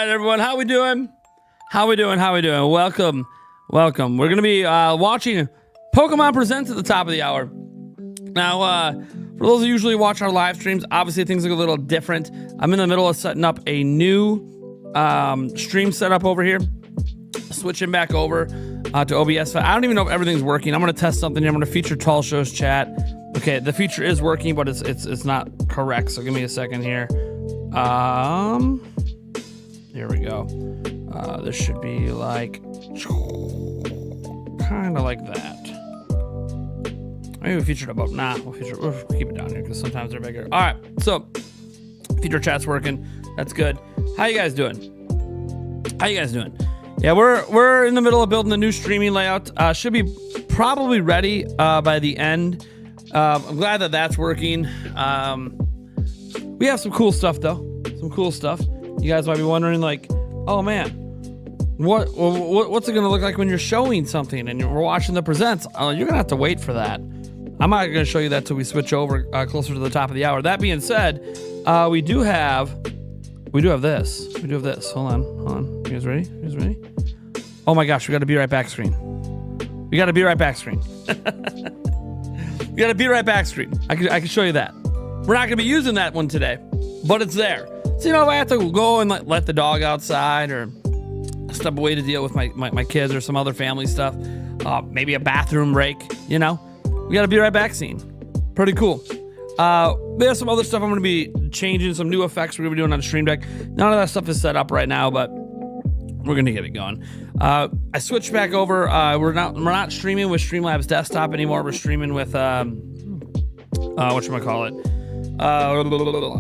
right, everyone. How we doing? Welcome. We're going to be watching Pokemon Presents at the top of the hour. Now, for those who usually watch our live streams, obviously things look a little different. I'm in the middle of setting up a new stream setup over here. Switching back over to OBS. I don't even know if everything's working. I'm going to test something here. I'm going to feature Tall Show's chat. Okay, the feature is working, but it's not correct. So give me a second here. Here we go. This should be like kind of like that. Maybe we featured above. Nah, we'll keep it down here because sometimes they're bigger. All right, so feature chat's working. That's good. How you guys doing? Yeah, we're in the middle of building the new streaming layout. Should be probably ready by the end. I'm glad that that's working. We have some cool stuff though. You guys might be wondering, like, oh man, what's it gonna look like when you're showing something and we're watching the presents? You're gonna have to wait for that. I'm not gonna show you that till we switch over closer to the top of the hour. That being said, we do have this. Hold on. You guys ready? Oh my gosh, we got a be right back screen. I can show you that. We're not gonna be using that one today, but it's there. So, if I have to go and let the dog outside or step away to deal with my kids or some other family stuff, maybe a bathroom break, we got a be right back scene. Pretty cool. There's some other stuff I'm going to be changing, some new effects we're going to be doing on Stream Deck. None of that stuff is set up right now, but we're going to get it going. I switched back over. We're not streaming with Streamlabs Desktop anymore. We're streaming with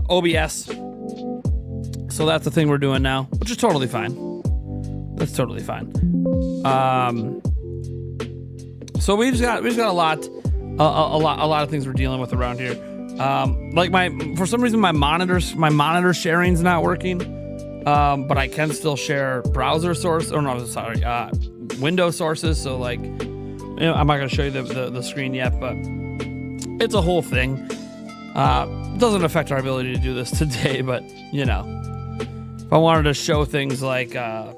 OBS. So that's the thing we're doing now, which is totally fine. So we just got a lot of things we're dealing with around here. For some reason my monitor sharing's not working, but I can still share browser source. Window sources. So I'm not gonna show you the screen yet, but it's a whole thing. It doesn't affect our ability to do this today, but if I wanted to show things like an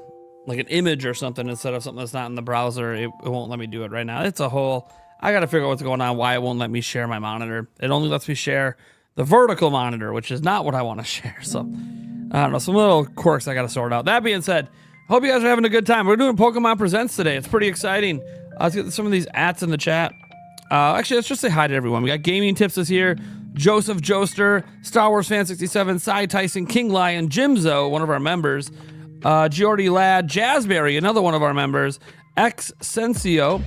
image or something instead of something that's not in the browser, it won't let me do it right now. It's a whole. I got to figure out what's going on, why it won't let me share my monitor. It only lets me share the vertical monitor, which is not what I want to share. So, I don't know, some little quirks I got to sort out. That being said, I hope you guys are having a good time. We're doing Pokemon Presents today. It's pretty exciting. Let's get some of these ats in the chat. Actually, let's just say hi to everyone. We got Gaming Tips is here. Joseph Joester, Star Wars Fan 67, Cy Tyson, King Lion, Jimzo, one of our members, Geordie Ladd, Jazzberry, another one of our members, X Sensio,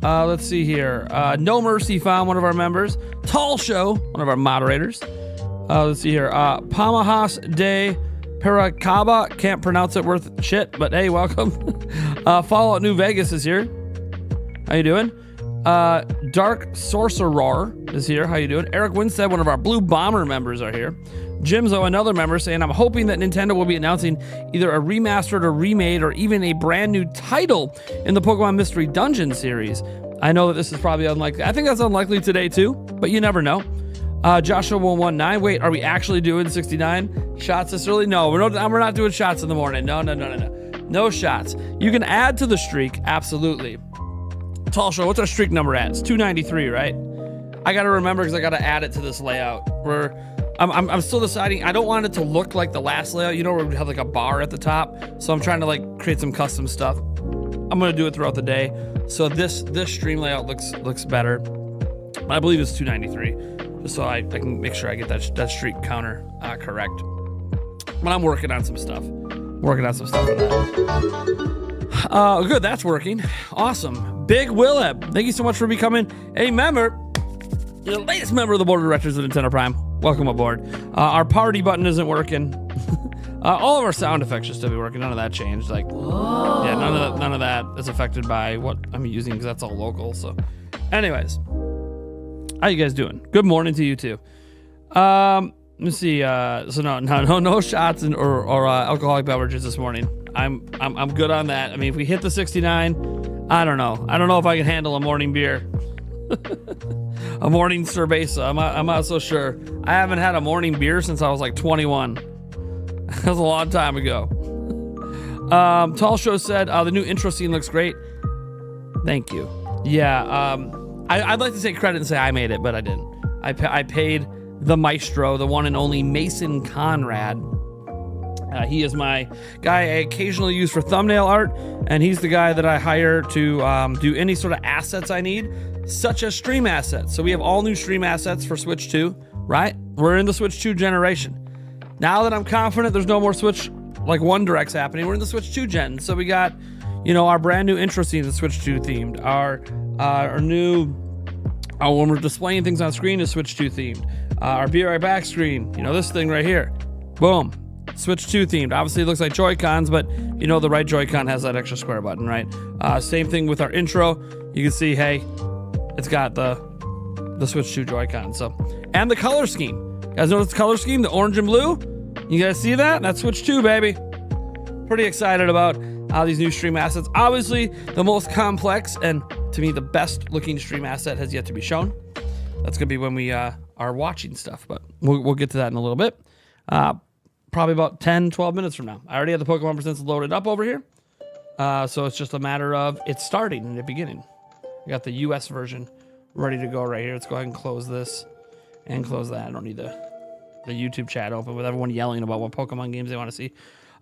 let's see here, No Mercy Found, one of our members, Tall Show, one of our moderators, let's see here, Pamahas de Paracaba, can't pronounce it worth shit, but hey, welcome. Fallout New Vegas is here. How you doing? Dark Sorcerer is here. How you doing? Eric Winstead, one of our Blue Bomber members, are here. Jimzo, another member, saying, I'm hoping that Nintendo will be announcing either a remastered or remade or even a brand new title in the Pokemon Mystery Dungeon series. I know that this is probably unlikely. I think that's unlikely today too, but you never know. Joshua 119, wait, are we actually doing 69 shots this early? No, we're not doing shots in the morning. No shots. You can add to the streak, absolutely. Tall Show, what's our streak number at? It's 293, right? I gotta remember because I gotta add it to this layout. I'm still deciding. I don't want it to look like the last layout, where we have like a bar at the top. So I'm trying to create some custom stuff. I'm gonna do it throughout the day. So this stream layout looks better. I believe it's 293, just so I can make sure I get that streak counter correct. But I'm working on some stuff. For that. Good, that's working. Awesome. Big Willeb, thank you so much for becoming a member. You're the latest member of the board of directors of Nintendo Prime. Welcome aboard. Our party button isn't working. All of our sound effects should still be working. None of that changed. Yeah, none of that is affected by what I'm using because that's all local. So, anyways, how you guys doing? Good morning to you too. Let me see. So no shots or alcoholic beverages this morning. I'm good on that. I mean, if we hit the 69. I don't know if I can handle a morning beer. A morning cerveza. I'm not so sure. I haven't had a morning beer since I was like 21. That was a long time ago. Tall Show said, the new intro scene looks great. Thank you. Yeah, I'd like to take credit and say I made it, but I didn't. I paid the maestro, the one and only Mason Conrad. He is my guy I occasionally use for thumbnail art, and he's the guy that I hire to do any sort of assets I need, such as stream assets. So we have all new stream assets for Switch 2, right? We're in the Switch 2 generation. Now that I'm confident there's no more Switch like One Directs happening, we're in the Switch 2 gen. So we got, you know, our brand new intro scene is Switch 2 themed. Our new, when we're displaying things on screen is Switch 2 themed. Our Be Right Back screen, you know, this thing right here, boom, Switch 2 themed. Obviously it looks like Joy-Cons, but you know the right Joy-Con has that extra square button, right? Same thing with our intro. You can see, hey, it's got the Switch 2 Joy-Con. So, and the color scheme. You guys notice the color scheme, the orange and blue? You guys see that? That's Switch 2, baby. Pretty excited about these new stream assets. Obviously, the most complex and to me the best looking stream asset has yet to be shown. That's gonna be when we are watching stuff, but we'll get to that in a little bit. Probably about 10, 12 minutes from now. I already have the Pokemon Presents loaded up over here. So it's just a matter of it starting in the beginning. We got the US version ready to go right here. Let's go ahead and close this and close that. I don't need the YouTube chat open with everyone yelling about what Pokemon games they want to see.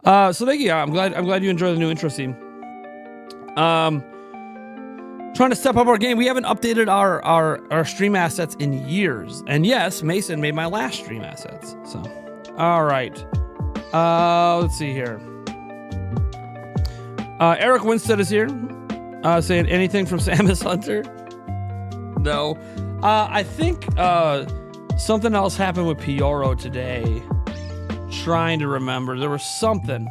So thank you. I'm glad you enjoy the new intro scene. Trying to step up our game. We haven't updated our stream assets in years. And yes, Mason made my last stream assets. So, all right. Let's see here. Eric Winstead is here. Saying anything from Samus Hunter? No. I think something else happened with Pioro today. Trying to remember. There was something.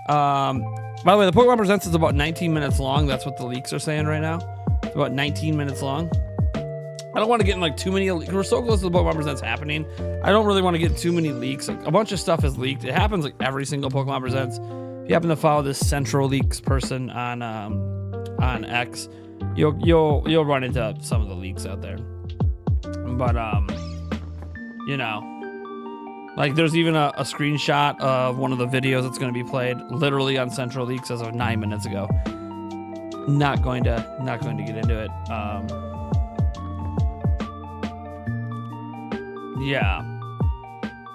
By the way, the Pokemon Presents is about 19 minutes long. That's what the leaks are saying right now. It's about 19 minutes long. I don't want to get in like too many. We're so close to the Pokemon Presents happening. I don't really want to get too many leaks. Like, a bunch of stuff is leaked. It happens like every single Pokemon Presents. If you happen to follow this Central Leaks person on X, you'll run into some of the leaks out there. But you know. Like, there's even a screenshot of one of the videos that's going to be played literally on Central Leaks as of 9 minutes ago. Not going to get into it. Yeah.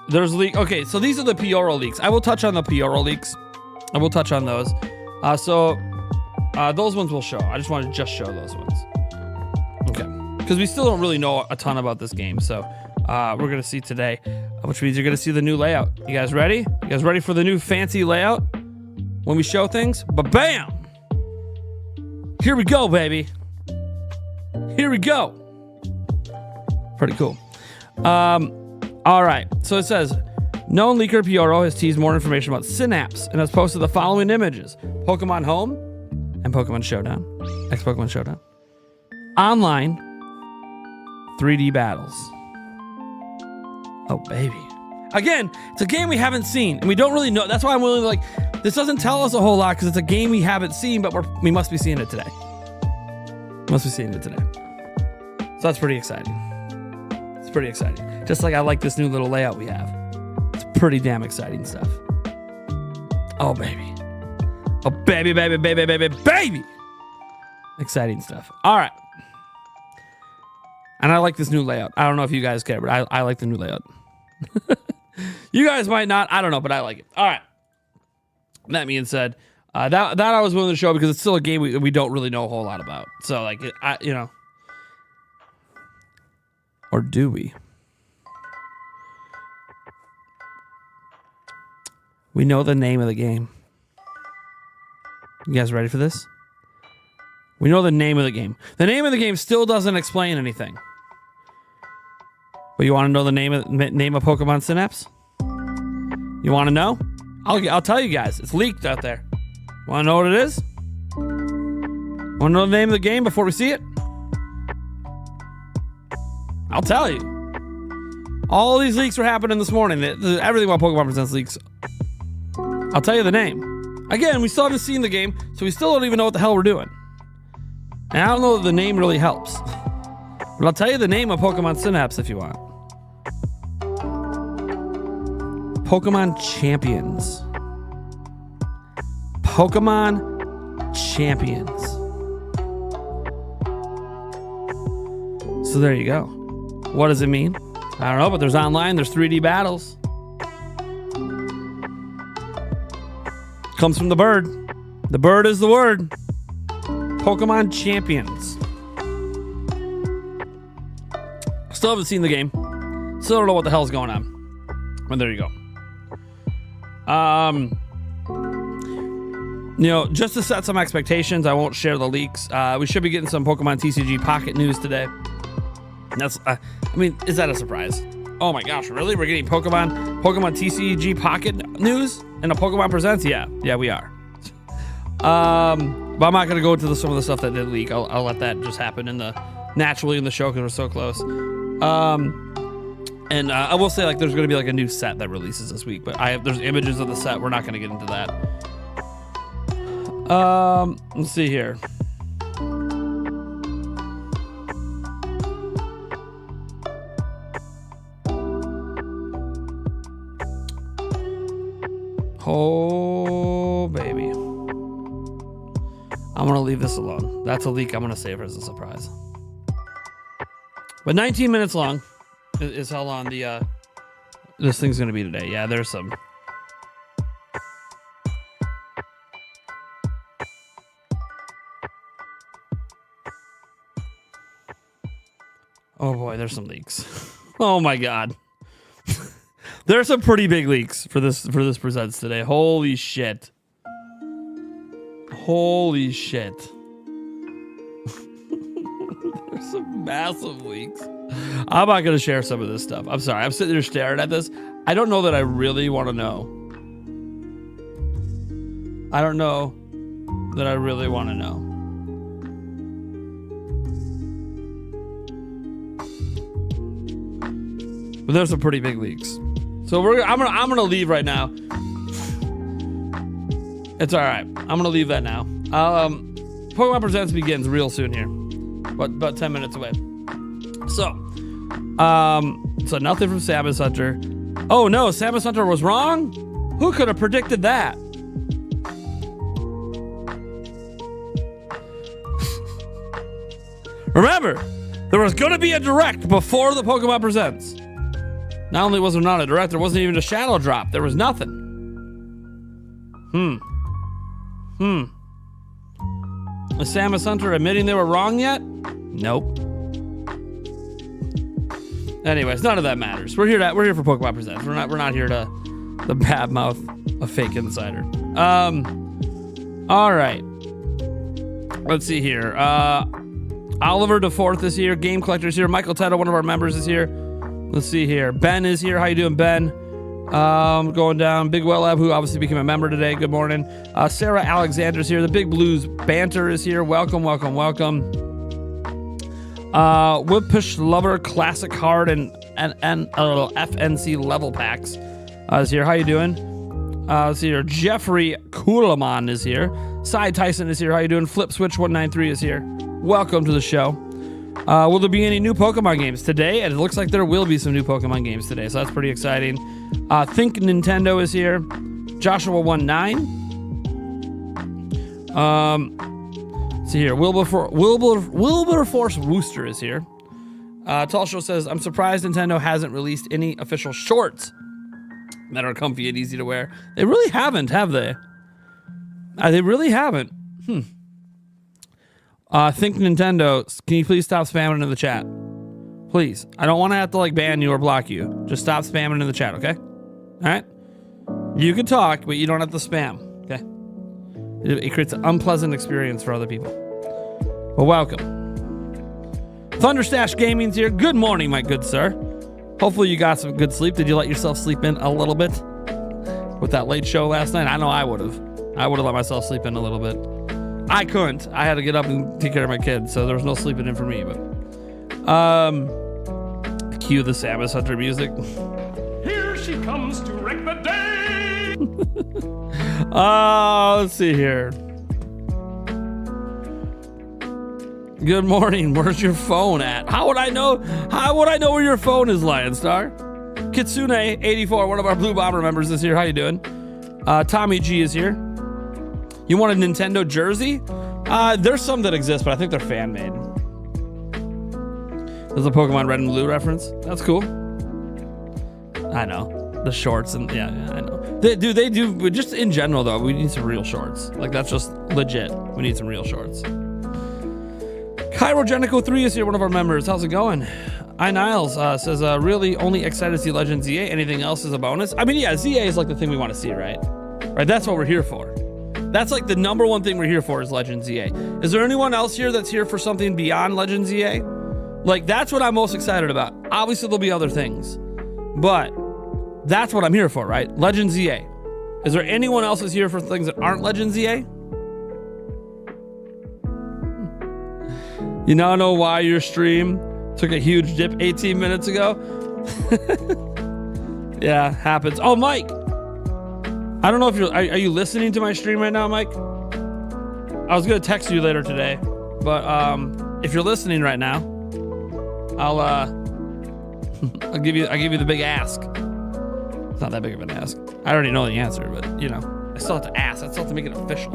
There's leak. Okay, so these are the Pioro leaks. I will touch on the Pioro leaks. I will touch on those. Those ones will show. I just want to show those ones. Okay. Because we still don't really know a ton about this game, so we're going to see today. Which means you're going to see the new layout. You guys ready? You guys ready for the new fancy layout? When we show things? Ba-bam! Here we go, baby. Here we go. Pretty cool. All right. So it says, known leaker Pioro has teased more information about Synapse and has posted the following images. Pokemon Home and Pokemon Showdown. X-Pokemon Showdown. Online 3D battles. Oh, baby. Again, it's a game we haven't seen, and we don't really know. That's why I'm willing to, like, this doesn't tell us a whole lot, because it's a game we haven't seen, but we must be seeing it today. Must be seeing it today. So that's pretty exciting. It's pretty exciting. Just like I like this new little layout we have. It's pretty damn exciting stuff. Oh, baby. Oh, baby, baby, baby, baby, baby. Exciting stuff. All right. And I like this new layout. I don't know if you guys care, but I like the new layout. You guys might not. I don't know, but I like it. All right. That being said, that I was willing to show because it's still a game we don't really know a whole lot about. So, like, you know. Or do we? We know the name of the game. You guys ready for this? We know the name of the game. The name of the game still doesn't explain anything. But you want to know the name of Pokemon Synapse? You want to know? I'll tell you guys. It's leaked out there. Want to know what it is? Want to know the name of the game before we see it? I'll tell you. All these leaks were happening this morning. Everything about Pokemon Presents leaks. I'll tell you the name. Again, we still haven't seen the game, so we still don't even know what the hell we're doing. And I don't know that the name really helps. But I'll tell you the name of Pokemon Synapse if you want. Pokemon Champions. Pokémon Champions. So there you go. What does it mean? I don't know, but there's online, there's 3D battles. Comes from the bird. The bird is the word. Pokémon Champions. Still haven't seen the game. Still don't know what the hell's going on. But there you go. You know, just to set some expectations, I won't share the leaks. We should be getting some Pokemon TCG Pocket news today. That's, I mean, is that a surprise? Oh my gosh, really? We're getting Pokemon TCG Pocket news and a Pokemon Presents? Yeah, we are. But I'm not gonna go into some of the stuff that did leak. I'll let that just happen naturally in the show because we're so close. And I will say, like, there's gonna be like a new set that releases this week, but there's images of the set. We're not gonna get into that. Let's see here. Oh, baby. I'm going to leave this alone. That's a leak I'm going to save as a surprise. But 19 minutes long is how long this thing's going to be today. Yeah, there's some. Oh boy, there's some leaks. Oh my God. There's some pretty big leaks for this Presents today. Holy shit. Holy shit. There's some massive leaks. I'm not going to share some of this stuff. I'm sorry. I'm sitting there staring at this. I don't know that I really want to know. I don't know that I really want to know. But there's some pretty big leaks. So I'm gonna leave right now. It's all right. I'm gonna leave that now. Pokemon Presents begins real soon here, but about 10 minutes away. So nothing from Samus Hunter. Oh no, Samus Hunter was wrong. Who could have predicted that? Remember, there was gonna be a direct before the Pokemon Presents. Not only was there not a direct, there wasn't even a shadow drop. There was nothing. Is Samus Hunter admitting they were wrong yet? Nope. Anyways, none of that matters. We're here for Pokemon Presents. We're not here to badmouth a fake insider. All right. Let's see here. Oliver DeForth is here. Game Collector is here. Michael Tedder, one of our members, is here. Let's see here. Ben is here. How you doing, Ben? Going down. Big Well Lab, who obviously became a member today. Good morning. Sarah Alexander's here. The Big Blues Banter is here. Welcome. Whippish Lover Classic Hard and a little FNC level packs is here. How you doing? Let's see here. Jeffrey Kuhlaman is here. Cy Tyson is here. How you doing? Flip Switch 193 is here. Welcome to the show. Will there be any new Pokemon games today? And it looks like there will be some new Pokemon games today, so that's pretty exciting. Think Nintendo is here. Joshua 19. See here. Wilberforce Wooster is here. Tall Show says, I'm surprised Nintendo hasn't released any official shorts that are comfy and easy to wear. They really haven't, have they? They really haven't. Think Nintendo, can you please stop spamming in the chat? Please. I don't want to have to like ban you or block you. Just stop spamming in the chat, okay? All right? You can talk, but you don't have to spam, okay? It creates an unpleasant experience for other people. Well, welcome. Thunderstash Gaming's here. Good morning, my good sir. Hopefully you got some good sleep. Did you let yourself sleep in a little bit with that late show last night? I know I would have. I would have let myself sleep in a little bit. I couldn't. I had to get up and take care of my kids, so there was no sleeping in for me. But cue the Samus Hunter music. Here she comes to wreck the day. Let's see here. Good morning. Where's your phone at? How would I know? How would I know where your phone is, Lion Star? Kitsune84, one of our Blue Bomber members, is here. How you doing? Tommy G is here. You want a Nintendo jersey? There's some that exist, but I think they're fan made. There's a Pokemon Red and Blue reference. That's cool. I know. The shorts and yeah, I know. They do, just in general though, we need some real shorts. Like that's just legit. We need some real shorts. Chirogenico3 is here, one of our members. How's it going? Niles says, really only excited to see Legends ZA. Anything else is a bonus. I mean, yeah, ZA is like the thing we want to see, right? Right, that's what we're here for. That's like the number one thing we're here for is Legends ZA. Is there anyone else here that's here for something beyond Legends ZA? Like, that's what I'm most excited about. Obviously, there'll be other things, but that's what I'm here for, right? Legends ZA. Is there anyone else who's here for things that aren't Legends ZA? You now know why your stream took a huge dip 18 minutes ago? Yeah, happens. Oh, Mike. I don't know if are you listening to my stream right now, Mike? I was gonna text you later today, but if you're listening right now, I'll give you the big ask. It's not that big of an ask. I already know the answer, but you know, I still have to ask. I still have to make it official.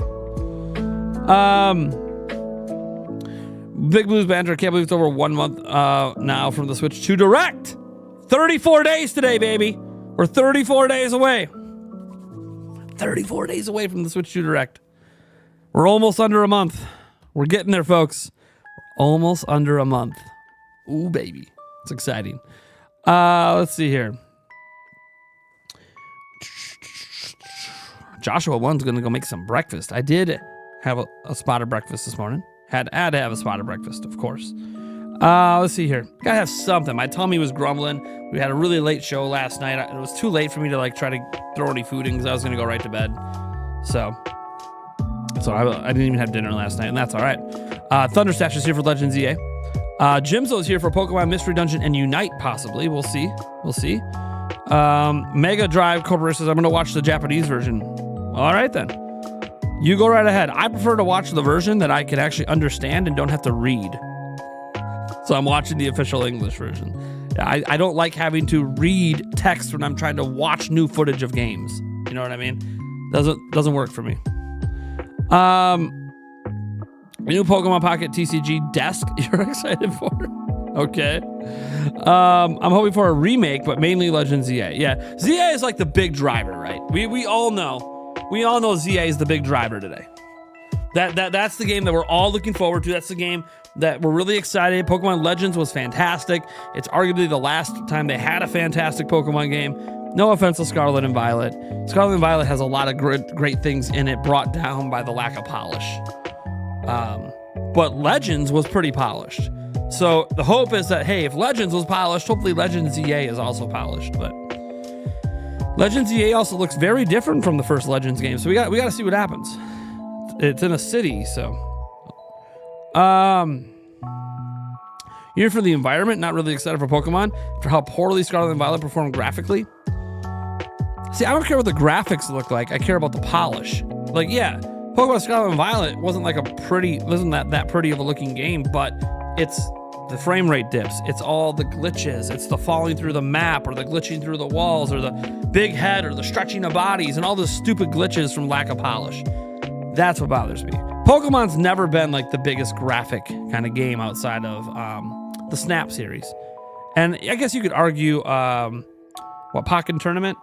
Big Blues Banter. Can't believe it's over 1 month now from the Switch to Direct. 34 days today, baby. We're 34 days away. 34 days away from the Switch to Direct. We're almost under a month. We're getting there, folks. We're almost under a month. Ooh, baby. It's exciting. Let's see here. Joshua 1's going to go make some breakfast. I did have a spotted breakfast this morning. Had to have a spotted breakfast, of course. Let's see here. Gotta have something. My tummy was grumbling. We had a really late show last night. It was too late for me to like try to throw any food in because I was gonna go right to bed. So I didn't even have dinner last night, and that's all right. Thunderstash is here for Legends EA. Jimzo is here for Pokemon Mystery Dungeon and Unite, possibly. We'll see. Mega Drive Corporation says, I'm gonna watch the Japanese version. All right then. You go right ahead. I prefer to watch the version that I can actually understand and don't have to read. So I'm watching the official English version. I don't like having to read text when I'm trying to watch new footage of games. You know what I mean? Doesn't work for me. New Pokemon Pocket TCG Desk you're excited for? Okay. I'm hoping for a remake, but mainly Legends ZA. Yeah, ZA is like the big driver, right? We all know. We all know ZA is the big driver today. That's the game that we're all looking forward to. That's the game that we're really excited. Pokemon Legends was fantastic. It's arguably the last time they had a fantastic Pokemon game. No offense to Scarlet and Violet. Scarlet and Violet has a lot of great things in it, brought down by the lack of polish. But Legends was pretty polished. So the hope is that, hey, if Legends was polished, hopefully Legends ZA is also polished. But Legends ZA also looks very different from the first Legends game. So we got to see what happens. It's in a city, so. You're for the environment, not really excited for Pokemon, for how poorly Scarlet and Violet performed graphically. See, I don't care what the graphics look like. I care about the polish. Like, yeah, Pokemon Scarlet and Violet wasn't that pretty of a looking game, but it's the frame rate dips. It's all the glitches. It's the falling through the map or the glitching through the walls or the big head or the stretching of bodies and all the stupid glitches from lack of polish. That's what bothers me. Pokemon's never been like the biggest graphic kind of game outside of the Snap series. And I guess you could argue Pokken Tournament?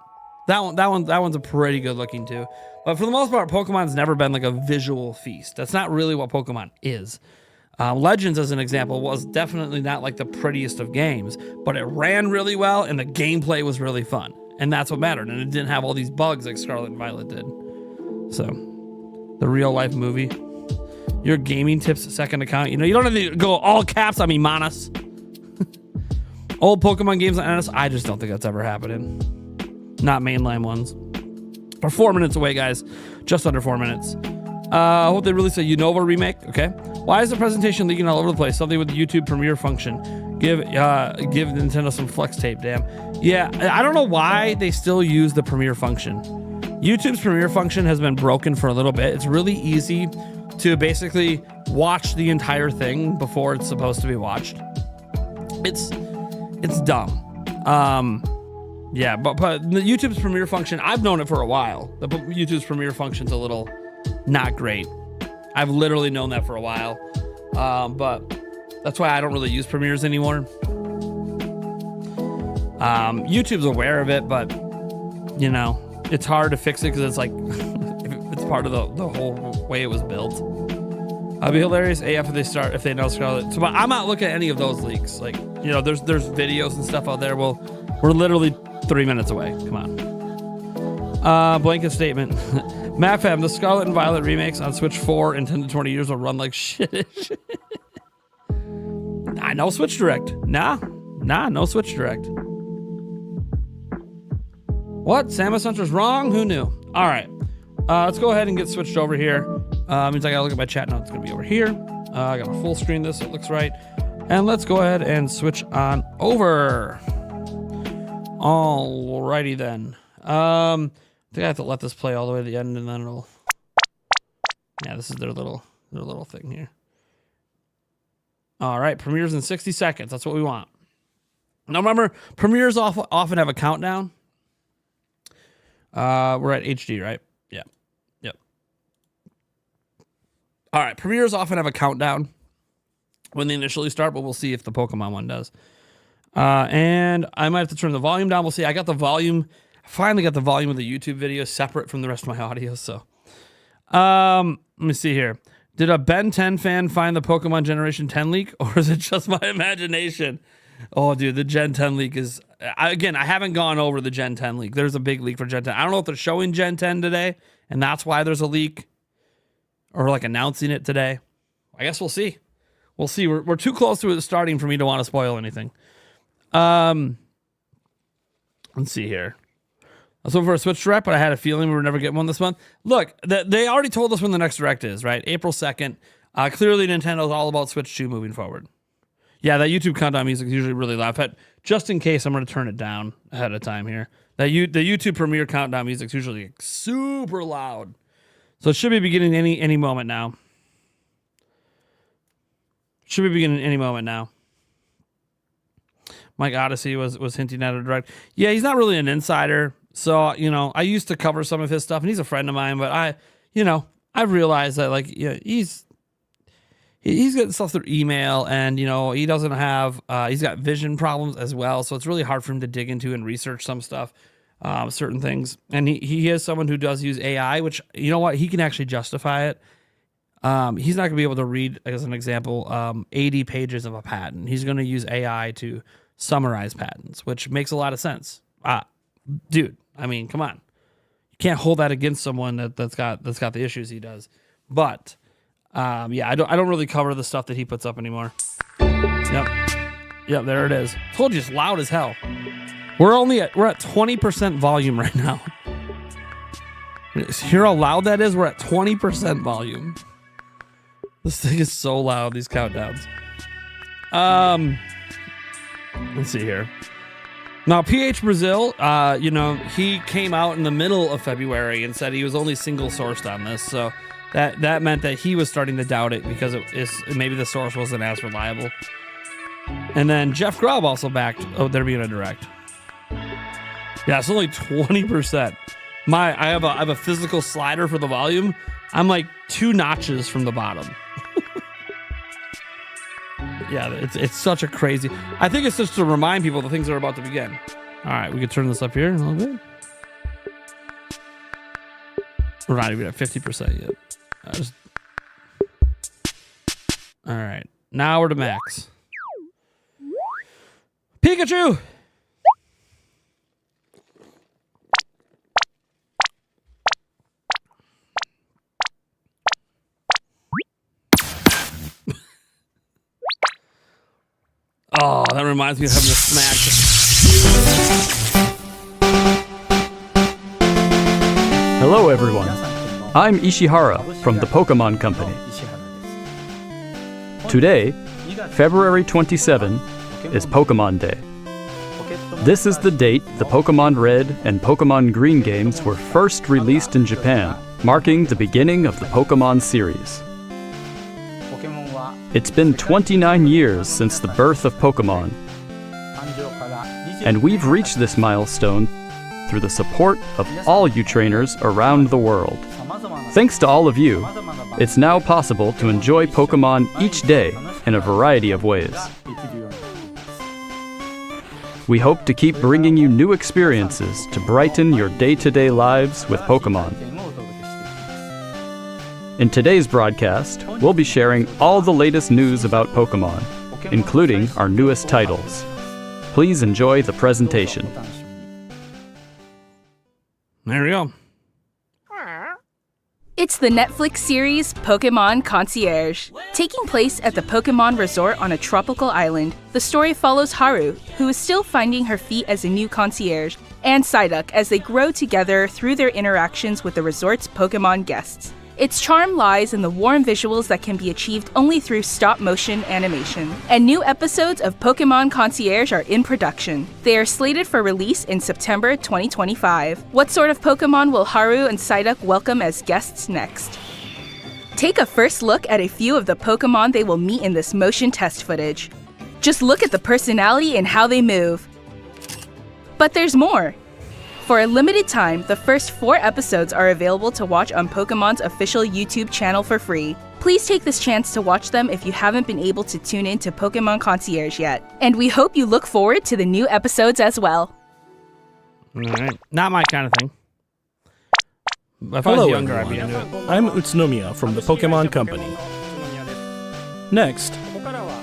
That one's a pretty good looking too. But for the most part, Pokemon's never been like a visual feast. That's not really what Pokemon is. Legends, as an example, was definitely not like the prettiest of games, but it ran really well and the gameplay was really fun. And that's what mattered. And it didn't have all these bugs like Scarlet and Violet did. So, the real life movie. Your gaming tips second account. You know, you don't have to go all caps on me, Manas. Old Pokemon games on NS, I just don't think that's ever happening. Not mainline ones. We're 4 minutes away, guys. Just under 4 minutes. I hope they release a Unova remake. Okay. Why is the presentation leaking all over the place? Something with the YouTube Premiere function. Give Nintendo some flex tape, damn. Yeah, I don't know why they still use the Premiere function. YouTube's Premiere function has been broken for a little bit. It's really easy to basically watch the entire thing before it's supposed to be watched. It's dumb. Yeah, but the YouTube's Premiere function, I've known it for a while. The YouTube's Premiere function's a little not great. I've literally known that for a while, but that's why I don't really use premieres anymore. YouTube's aware of it, but you know, it's hard to fix it because it's like it's part of the whole way it was built. It'd be hilarious AF if they know Scarlet. So I'm not looking at any of those leaks. Like, you know, there's videos and stuff out there. Well, we're literally 3 minutes away. Come on. Blanket statement. MapFam, the Scarlet and Violet remakes on Switch 4 in 10 to 20 years will run like shit. Nah, no Switch Direct. Nah, no Switch Direct. What? Samus Hunter's wrong? Who knew? All right. Let's go ahead and get switched over here. Means I gotta look at my chat now. It's gonna be over here. I gotta full screen this so it looks right. And let's go ahead and switch on over. Alrighty then. I think I have to let this play all the way to the end and then it'll... Yeah, this is their little thing here. All right, premieres in 60 seconds. That's what we want. Now remember, premieres often have a countdown. We're at HD, right? Yeah. Yep. All right, premieres often have a countdown when they initially start, but we'll see if the Pokemon one does. And I might have to turn the volume down. We'll see. I got the volume... Finally got the volume of the YouTube video separate from the rest of my audio, so... let me see here. Did a Ben 10 fan find the Pokemon Generation 10 leak, or is it just my imagination? Oh, dude, the Gen 10 leak is... I haven't gone over the Gen 10 leak. There's a big leak for Gen 10. I don't know if they're showing Gen 10 today, and that's why there's a leak, or like announcing it today. I guess we'll see. We'll see. We're too close to it starting for me to want to spoil anything. Let's see here. I was hoping for a Switch Direct, but I had a feeling we were never getting one this month. Look, they already told us when the next Direct is, right? April 2nd. Clearly, Nintendo's all about Switch 2 moving forward. Yeah, that YouTube countdown music is usually really loud. But just in case, I'm going to turn it down ahead of time here. The YouTube premiere countdown music is usually super loud. So it should be beginning any moment now. Should be beginning any moment now. Mike Odyssey was hinting at a Direct. Yeah, he's not really an insider. So, you know, I used to cover some of his stuff, and he's a friend of mine, but I've realized that, like, you know, he's getting stuff through email, and, you know, he doesn't have, he's got vision problems as well, so it's really hard for him to dig into and research some stuff, certain things. And he is someone who does use AI, which, you know what, he can actually justify it. He's not going to be able to read, as an example, 80 pages of a patent. He's going to use AI to summarize patents, which makes a lot of sense. Dude, I mean, come on. You can't hold that against someone that's got the issues he does. But yeah, I don't really cover the stuff that he puts up anymore. Yep, there it is. Told you it's loud as hell. We're at 20% volume right now. Hear how loud that is? We're at 20% volume. This thing is so loud, these countdowns. Let's see here. Now, PH Brazil, you know, he came out in the middle of February and said he was only single sourced on this. So that meant that he was starting to doubt it because maybe the source wasn't as reliable. And then Jeff Grubb also backed there being a Direct. Yeah, it's only 20%. I have a physical slider for the volume. I'm like 2 notches from the bottom. Yeah, it's such a crazy... I think it's just to remind people the things are about to begin. All right, we can turn this up here a little bit. We're not even at 50% yet. All right, now we're to max. Pikachu! Oh, that reminds me of having to smack. Hello, everyone. I'm Ishihara from the Pokémon Company. Today, February 27, is Pokémon Day. This is the date the Pokémon Red and Pokémon Green games were first released in Japan, marking the beginning of the Pokémon series. It's been 29 years since the birth of Pokémon, and we've reached this milestone through the support of all you trainers around the world. Thanks to all of you, it's now possible to enjoy Pokémon each day in a variety of ways. We hope to keep bringing you new experiences to brighten your day-to-day lives with Pokémon. In today's broadcast, we'll be sharing all the latest news about Pokémon, including our newest titles. Please enjoy the presentation. There we go. It's the Netflix series Pokémon Concierge. Taking place at the Pokémon Resort on a tropical island, the story follows Haru, who is still finding her feet as a new concierge, and Psyduck as they grow together through their interactions with the resort's Pokémon guests. Its charm lies in the warm visuals that can be achieved only through stop-motion animation. And new episodes of Pokémon Concierge are in production. They are slated for release in September 2025. What sort of Pokémon will Haru and Psyduck welcome as guests next? Take a first look at a few of the Pokémon they will meet in this motion test footage. Just look at the personality and how they move. But there's more! For a limited time, the first 4 episodes are available to watch on Pokémon's official YouTube channel for free. Please take this chance to watch them if you haven't been able to tune in to Pokémon Concierge yet. And we hope you look forward to the new episodes as well. Alright. Not my kind of thing. If I was younger, I'd be into it. I'm Utsunomiya from the Pokémon Company. Next,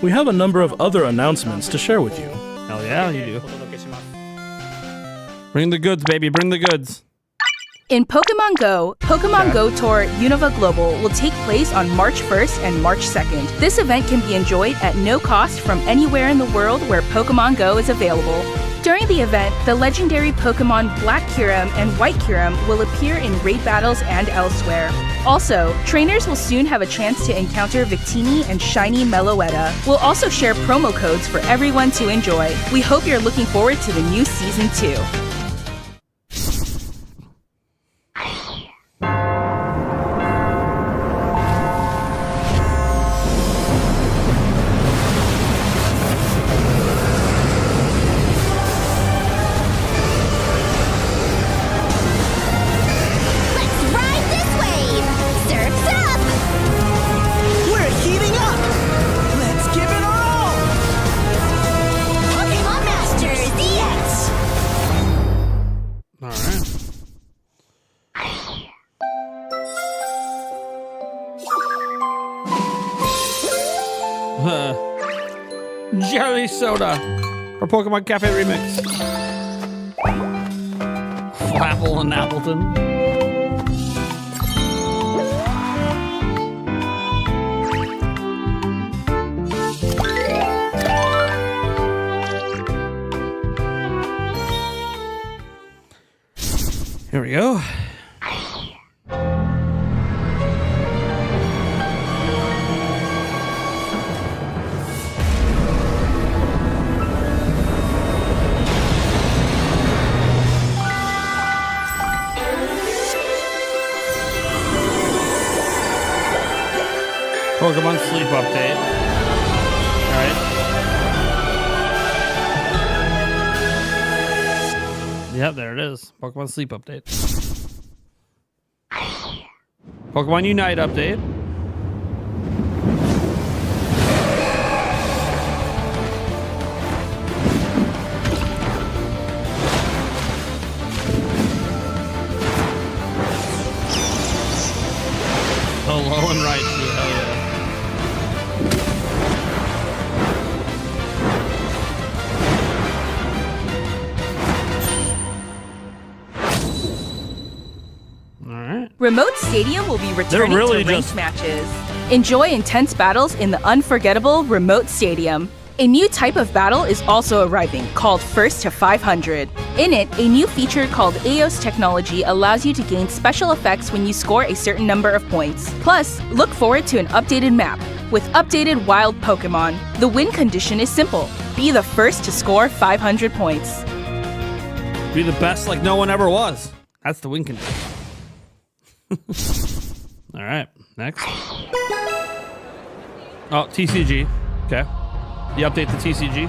we have a number of other announcements to share with you. Hell yeah, you do. Bring the goods, baby. Bring the goods. In Pokémon Go, Pokémon Go Tour Unova Global will take place on March 1st and March 2nd. This event can be enjoyed at no cost from anywhere in the world where Pokémon Go is available. During the event, the legendary Pokémon Black Kyurem and White Kyurem will appear in raid battles and elsewhere. Also, trainers will soon have a chance to encounter Victini and Shiny Meloetta. We'll also share promo codes for everyone to enjoy. We hope you're looking forward to the new Season 2. Jelly soda for Pokemon Cafe Remix. Flapple and Appleton. Here we go. Pokemon Sleep update. Alright. Yep, there it is. Pokemon Sleep update. Pokemon Unite update. Oh, low and right too. Hell yeah. Remote Stadium will be returning really to ranked matches. Enjoy intense battles in the unforgettable Remote Stadium. A new type of battle is also arriving, called First to 500. In it, a new feature called Eos technology allows you to gain special effects when you score a certain number of points. Plus, look forward to an updated map, with updated wild Pokémon. The win condition is simple. Be the first to score 500 points. Be the best like no one ever was. That's the win condition. All right, next. Oh, TCG. Okay. You update the TCG.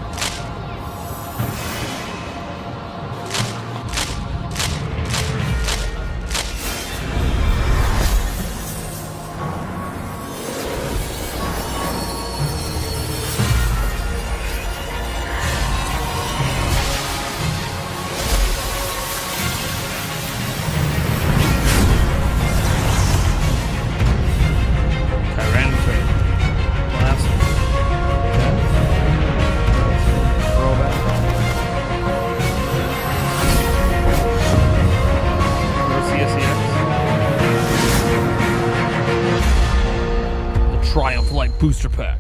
booster pack.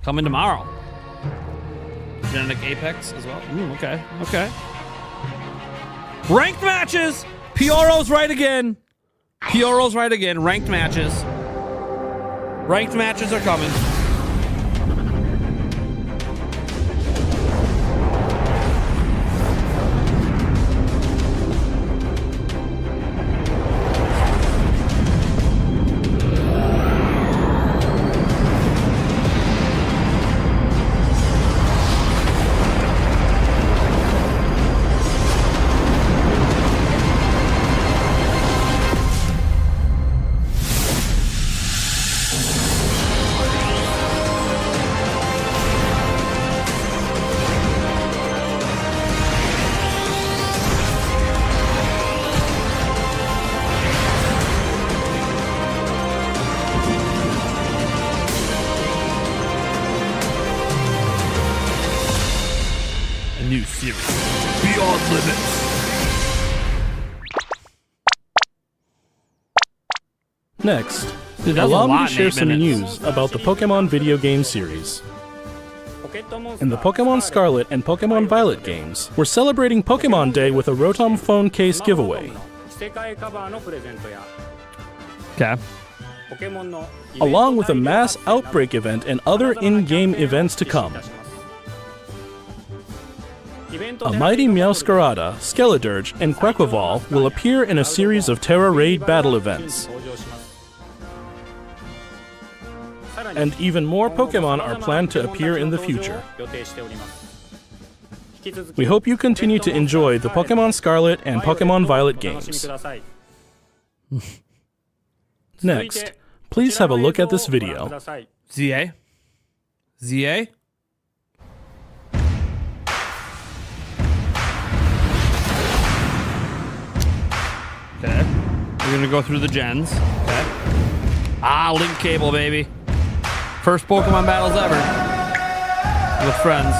Coming tomorrow. Genetic Apex as well. Okay. Ranked matches. Pioro's right again. Ranked matches. Ranked matches are coming. New series, Beyond Limits. Next, Dude, allow me to share some news about the Pokemon video game series. In the Pokemon Scarlet and Pokemon Violet games, we're celebrating Pokemon Day with a Rotom phone case giveaway. Okay. Along with a mass outbreak event and other in-game events to come. A mighty Meowscarada, Skeledirge, and Quaquaval will appear in a series of Terra Raid battle events. And even more Pokemon are planned to appear in the future. We hope you continue to enjoy the Pokemon Scarlet and Pokemon Violet games. Next, please have a look at this video. ZA? ZA? Okay. We're gonna go through the gens. Okay. Ah, link cable, baby. First Pokemon battles ever. With friends.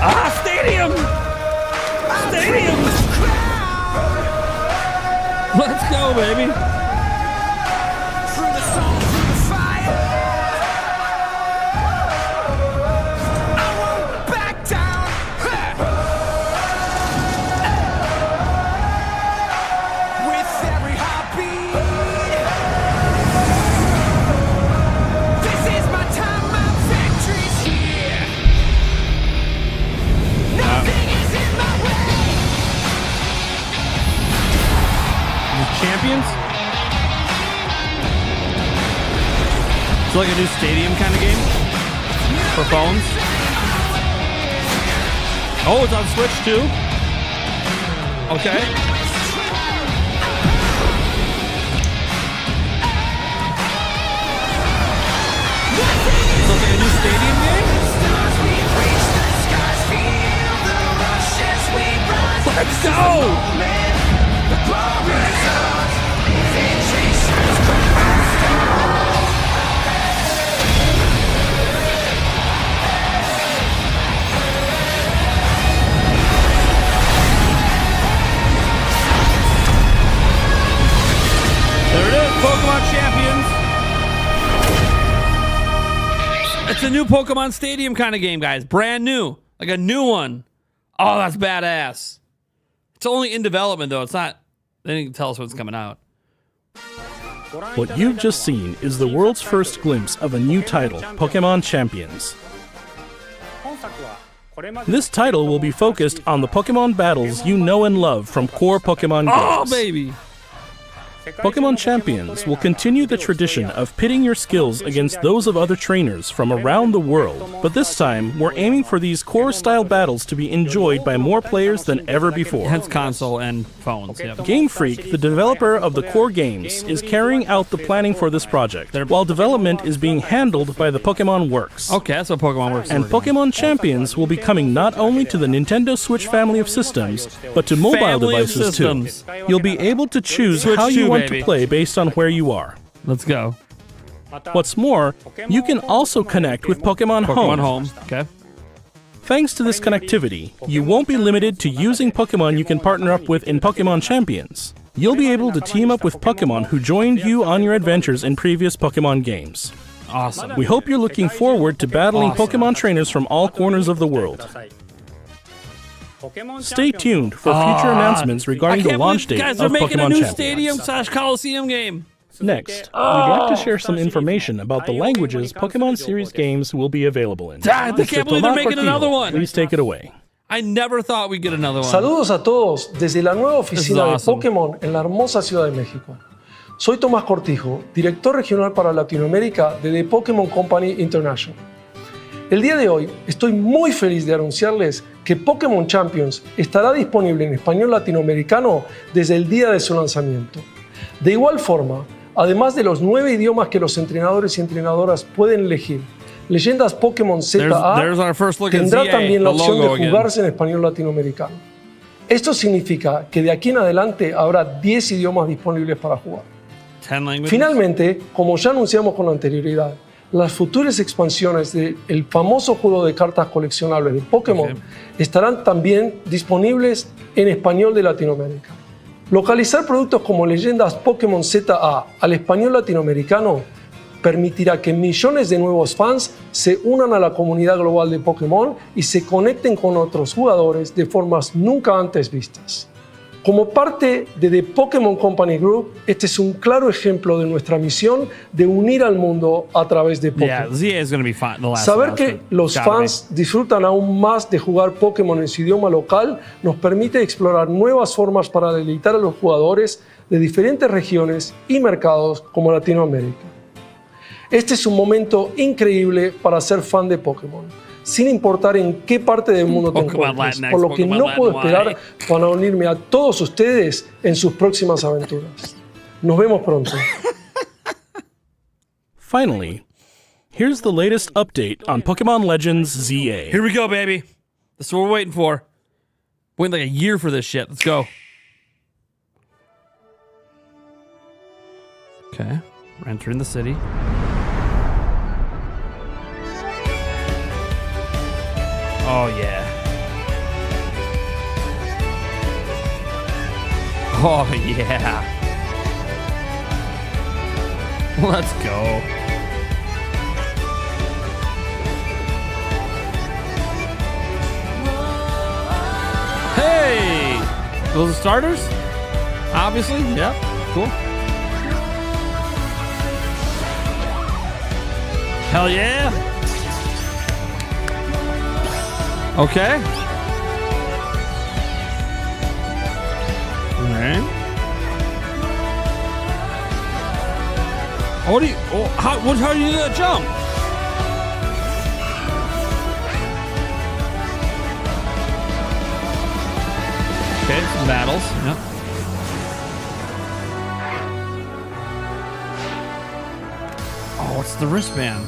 Ah, Stadium! Stadium! Let's go, baby. Champions? It's like a new stadium kind of game for phones. Oh, it's on Switch too? Okay. So it's like a new stadium game? Let's go! There it is, Pokemon Champions. It's a new Pokemon Stadium kind of game, guys. Brand new. Like a new one. Oh, that's badass. It's only in development, though. It's not... They didn't tell us when it's coming out. What you've just seen is the world's first glimpse of a new title, Pokémon Champions. This title will be focused on the Pokémon battles you know and love from core Pokémon games. Oh, baby! Pokémon Champions will continue the tradition of pitting your skills against those of other trainers from around the world, but this time we're aiming for these core-style battles to be enjoyed by more players than ever before. Hence console and phones. Yep. Game Freak, the developer of the core games, is carrying out the planning for this project, while development is being handled by the Pokémon Works. Okay, that's what Pokemon Works. And Pokémon Champions will be coming not only to the Nintendo Switch family of systems, but to mobile devices too. You'll be able to choose how you want to play based on where you are. Let's go. What's more, you can also connect with Pokemon Home. Okay. Thanks to this connectivity, you won't be limited to using Pokemon you can partner up with in Pokemon Champions. you'll be able to team up with Pokémon who joined you on your adventures in previous Pokémon games. Awesome. We hope you're looking forward to battling Pokémon trainers from all corners of the world. Stay tuned for future announcements regarding the launch date guys of are making a Pokémon new Champions. stadium/Coliseum game. Next, we'd like to share some information about the languages Pokémon series games will be available in. I can't believe they're making another one. Please take it away. I never thought we'd get another one. Saludos a todos desde la nueva oficina This is awesome. de Pokémon en la hermosa Ciudad de México. Soy Tomás Cortijo, director regional para Latinoamérica de The Pokémon Company International. El día de hoy estoy muy feliz de anunciarles que Pokémon Champions estará disponible en español latinoamericano desde el día de su lanzamiento. De igual forma, además de los 9 idiomas que los entrenadores y entrenadoras pueden elegir, Leyendas Pokémon ZA there's our first look at tendrá ZA, también la the opción logo de again. jugarse en español latinoamericano. Esto significa que de aquí en adelante habrá 10 idiomas disponibles para jugar. 10 languages. Finalmente, como ya anunciamos con anterioridad, las futuras expansiones del famoso juego de cartas coleccionables de Pokémon estarán también disponibles en español de Latinoamérica. Localizar productos como Leyendas Pokémon ZA al español latinoamericano permitirá que millones de nuevos fans se unan a la comunidad global de Pokémon y se conecten con otros jugadores de formas nunca antes vistas. Como parte de The Pokémon Company Group, este es un claro ejemplo de nuestra misión de unir al mundo a través de Yeah, Pokémon. ZA is going to be fun. The last Saber one, que that's los gotta fans disfrutan aún más de jugar Pokémon en su idioma local nos permite explorar nuevas formas para deleitar a los jugadores de diferentes regiones y mercados como Latinoamérica. Este es un momento increíble para ser fan de Pokémon, sin importar en qué parte del mundo te Pokémon encuentres, Latinx, por lo que Pokémon no puedo Latin esperar para unirme a todos ustedes en sus próximas aventuras. Nos vemos pronto. Finally, here's the latest update on Pokémon Legends ZA. Here we go, baby. This is what we're waiting for. Waiting like a year for this shit. Let's go. Okay. We're entering the city. Oh, yeah. Oh, yeah. Let's go. Hey! Those are starters? Obviously. Yep. Cool. Hell yeah. Okay. All right. What do you? Oh, how do you do that jump? Okay, some battles. Yep. Oh, what's the wristband?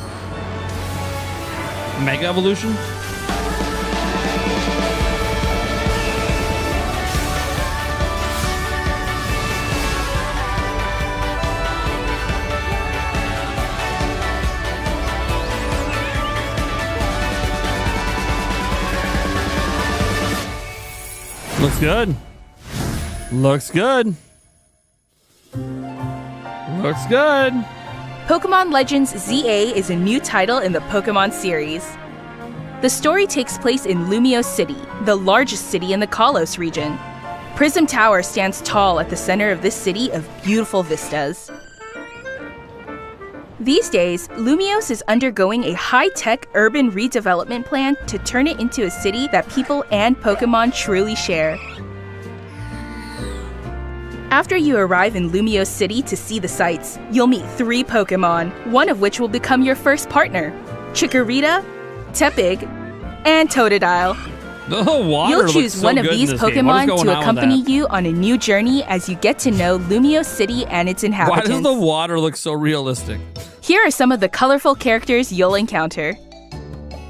Mega Evolution? Looks good. Looks good. Looks good. Pokémon Legends ZA is a new title in the Pokémon series. The story takes place in Lumiose City, the largest city in the Kalos region. Prism Tower stands tall at the center of this city of beautiful vistas. These days, Lumiose is undergoing a high-tech urban redevelopment plan to turn it into a city that people and Pokémon truly share. After you arrive in Lumiose City to see the sights, you'll meet 3 Pokémon, one of which will become your first partner: Chikorita, Tepig, and Totodile. The water You'll looks choose so one of good in these this game. What is Pokémon going to on with accompany that? you on a new journey as you get to know Lumiose City and its Why inhabitants. does the water look so realistic? Here are some of the colorful characters you'll encounter.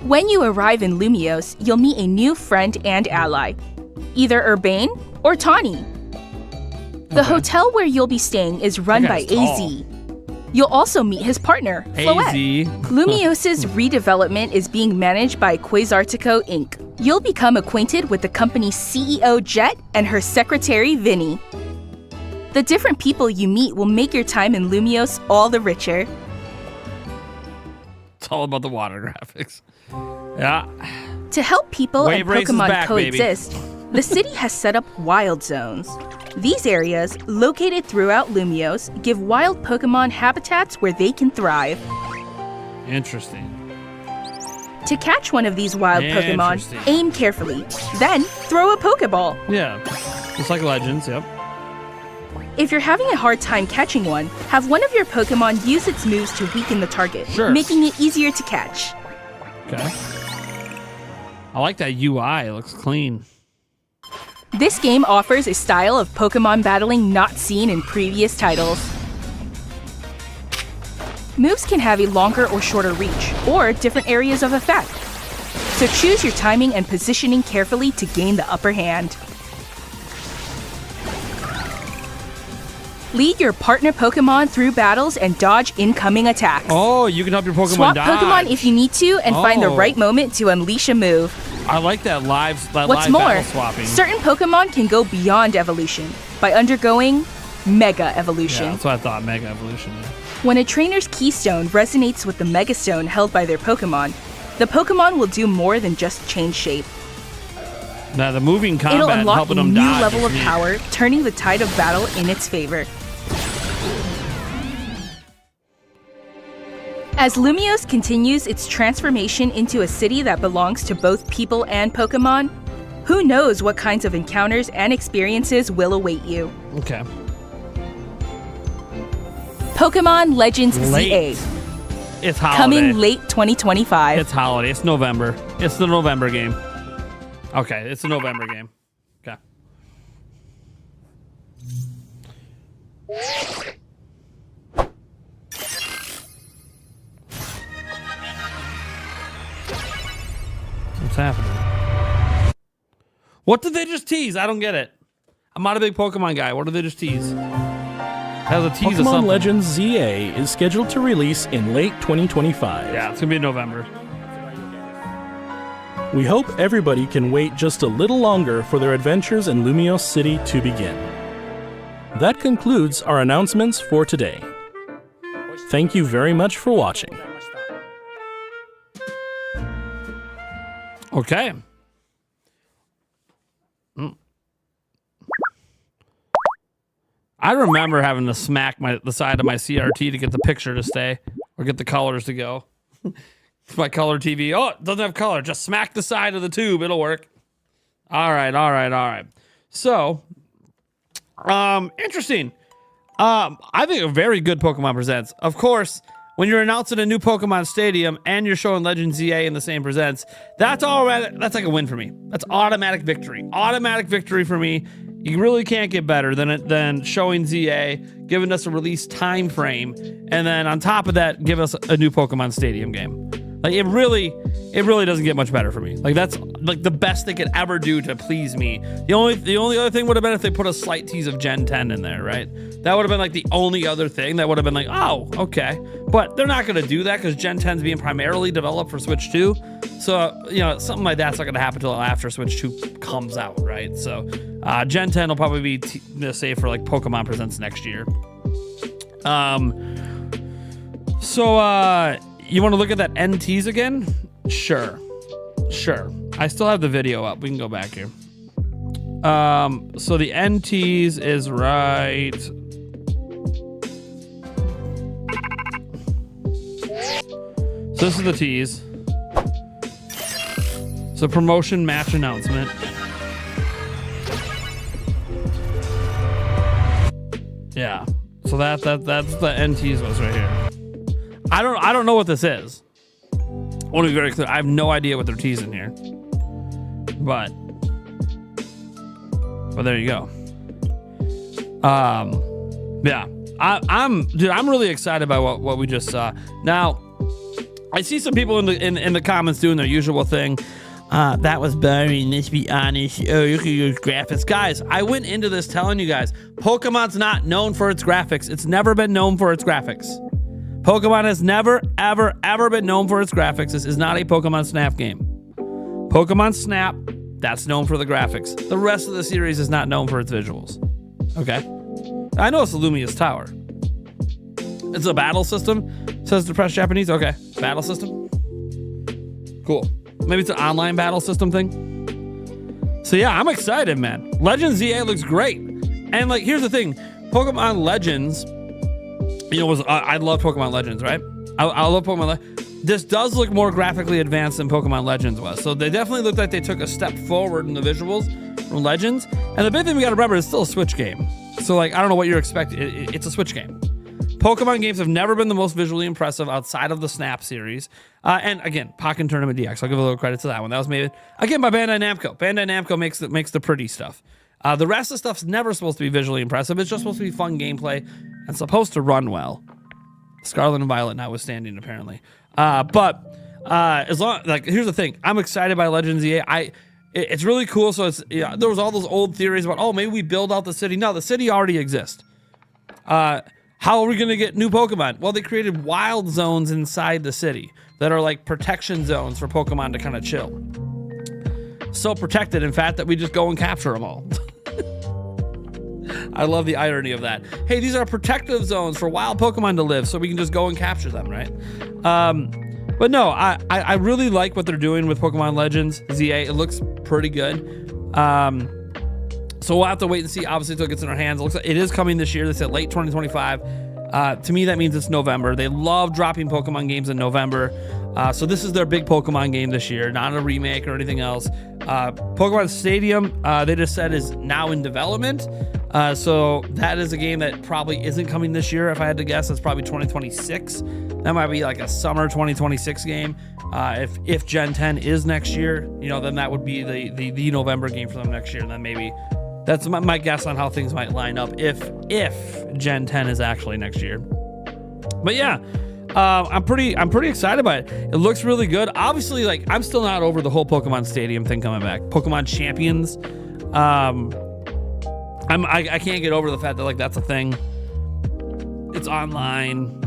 When you arrive in Lumiose, you'll meet a new friend and ally, either Urbane or Tawny. The hotel where you'll be staying is run by That guy's AZ. You'll also meet his partner, Floette. Lumiose's redevelopment is being managed by Quasartico Inc. You'll become acquainted with the company's CEO Jet and her secretary Vinny. The different people you meet will make your time in Lumiose all the richer. It's all about the water graphics. Yeah. To help people Wave and race is Pokemon back, coexist, the city has set up wild zones. These areas, located throughout Lumiose, give wild Pokemon habitats where they can thrive. Interesting. To catch one of these wild Pokemon, Interesting. aim carefully, then throw a Pokeball. Yeah. Just like Legends, yep. If you're having a hard time catching one, have one of your Pokemon use its moves to weaken the target, Sure. making it easier to catch. Okay. I like that UI. It looks clean. This game offers a style of Pokemon battling not seen in previous titles. Moves can have a longer or shorter reach, or different areas of effect. So choose your timing and positioning carefully to gain the upper hand. Lead your partner Pokemon through battles and dodge incoming attacks. Oh, you can help your Pokemon Swap dodge. Pokemon if you need to and find the Oh. right moment to unleash a move. I like that live What's live more, battle swapping. certain Pokemon can go beyond evolution by undergoing Mega Evolution. Yeah, that's what I thought. Mega Evolution. Yeah. When a trainer's keystone resonates with the Megastone held by their Pokemon, the Pokemon will do more than just change shape. Now the moving It'll combat and unlock helping a them new dodge level is of neat. power, turning the tide of battle in its favor. As Lumiose continues its transformation into a city that belongs to both people and Pokemon, who knows what kinds of encounters and experiences will await you. Okay. Pokemon Legends Late. ZA, It's holiday. coming late 2025. It's holiday. It's November. It's the November game. Okay, it's a November game. Okay. What's happening? What did they just tease? I don't get it. I'm not a big Pokemon guy. What did they just tease? That was a tease of Pokemon something. Legends ZA is scheduled to release in late 2025. Yeah, it's gonna be in November. We hope everybody can wait just a little longer for their adventures in Lumiose City to begin. That concludes our announcements for today. Thank you very much for watching. Okay. I remember having to smack the side of my CRT to get the picture to stay or get the colors to go. It's my color TV. Oh, it doesn't have color. Just smack the side of the tube. It'll work. All right. So, interesting. I think a very good Pokemon Presents. Of course, when you're announcing a new Pokemon Stadium and you're showing Legends ZA in the same Presents, that's like a win for me. That's automatic victory. Automatic victory for me. You really can't get better than showing ZA, giving us a release time frame, and then on top of that, give us a new Pokemon Stadium game. Like it really doesn't get much better for me. Like that's like the best they could ever do to please me. The only other thing would have been if they put a slight tease of Gen 10 in there, right? That would have been like the only other thing that would have been like, oh, okay. But they're not gonna do that because Gen 10's being primarily developed for Switch 2. So, something like that's not gonna happen until after Switch 2 comes out, right? So Gen 10 will probably be safe for like Pokemon Presents next year. You want to look at that end tease again? Sure. I still have the video up. We can go back here. So the end tease is right. So this is the tease. So promotion match announcement. Yeah. So that's the end tease was right here. I don't know what this is. I want to be very clear. I have no idea what they're teasing here. But there you go. Yeah. I'm really excited by what we just saw. Now, I see some people in the comments doing their usual thing. That was boring, let's be honest. Oh, you can use graphics. Guys, I went into this telling you guys, Pokemon's not known for its graphics. It's never been known for its graphics. Pokemon has never, ever been known for its graphics. This is not a Pokemon Snap game. Pokemon Snap, that's known for the graphics. The rest of the series is not known for its visuals. Okay? I know it's the Lumious Tower. It's a battle system. Says depressed Japanese. Okay, battle system. Cool. Maybe it's an online battle system thing. So yeah, I'm excited, man. Legends ZA looks great. And like, here's the thing. Pokemon Legends, I love Pokemon Legends, right? I love Pokemon Legends. This does look more graphically advanced than Pokemon Legends was. So they definitely look like they took a step forward in the visuals from Legends. And the big thing we gotta remember, it's still a Switch game. So like, I don't know what you're expecting. It's a Switch game. Pokemon games have never been the most visually impressive outside of the Snap series. And again, Pokken Tournament DX. I'll give a little credit to that one. That was made, again, by Bandai Namco. Bandai Namco makes the pretty stuff. The rest of the stuff's never supposed to be visually impressive. It's just supposed to be fun gameplay and supposed to run well. Scarlet and Violet notwithstanding, apparently. But as long, like, here's the thing. I'm excited by Legends EA. It's really cool. So it's, there was all those old theories about, oh, maybe we build out the city. No, the city already exists. How are we going to get new Pokemon? Well, they created wild zones inside the city that are like protection zones for Pokemon to kind of chill. So protected, in fact, that we just go and capture them all. I love the irony of that. Hey, these are protective zones for wild Pokemon to live, so we can just go and capture them, right? But no, I really like what they're doing with Pokemon Legends ZA. It looks pretty good. So we'll have to wait and see, obviously, until it gets in our hands. It looks like it is coming this year. They said late 2025. To me, that means it's November. They love dropping Pokemon games in November. So this is their big Pokemon game this year, not a remake or anything else. Pokemon Stadium, they just said, is now in development. So that is a game that probably isn't coming this year. If I had to guess, it's probably 2026. That might be like a summer 2026 game. If Gen 10 is next year, then that would be the November game for them next year. And then maybe that's my guess on how things might line up if Gen 10 is actually next year. But yeah, I'm pretty excited by it. It looks really good. Obviously, like, I'm still not over the whole Pokemon Stadium thing coming back. Pokemon Champions. I can't get over the fact that, like, that's a thing. It's online.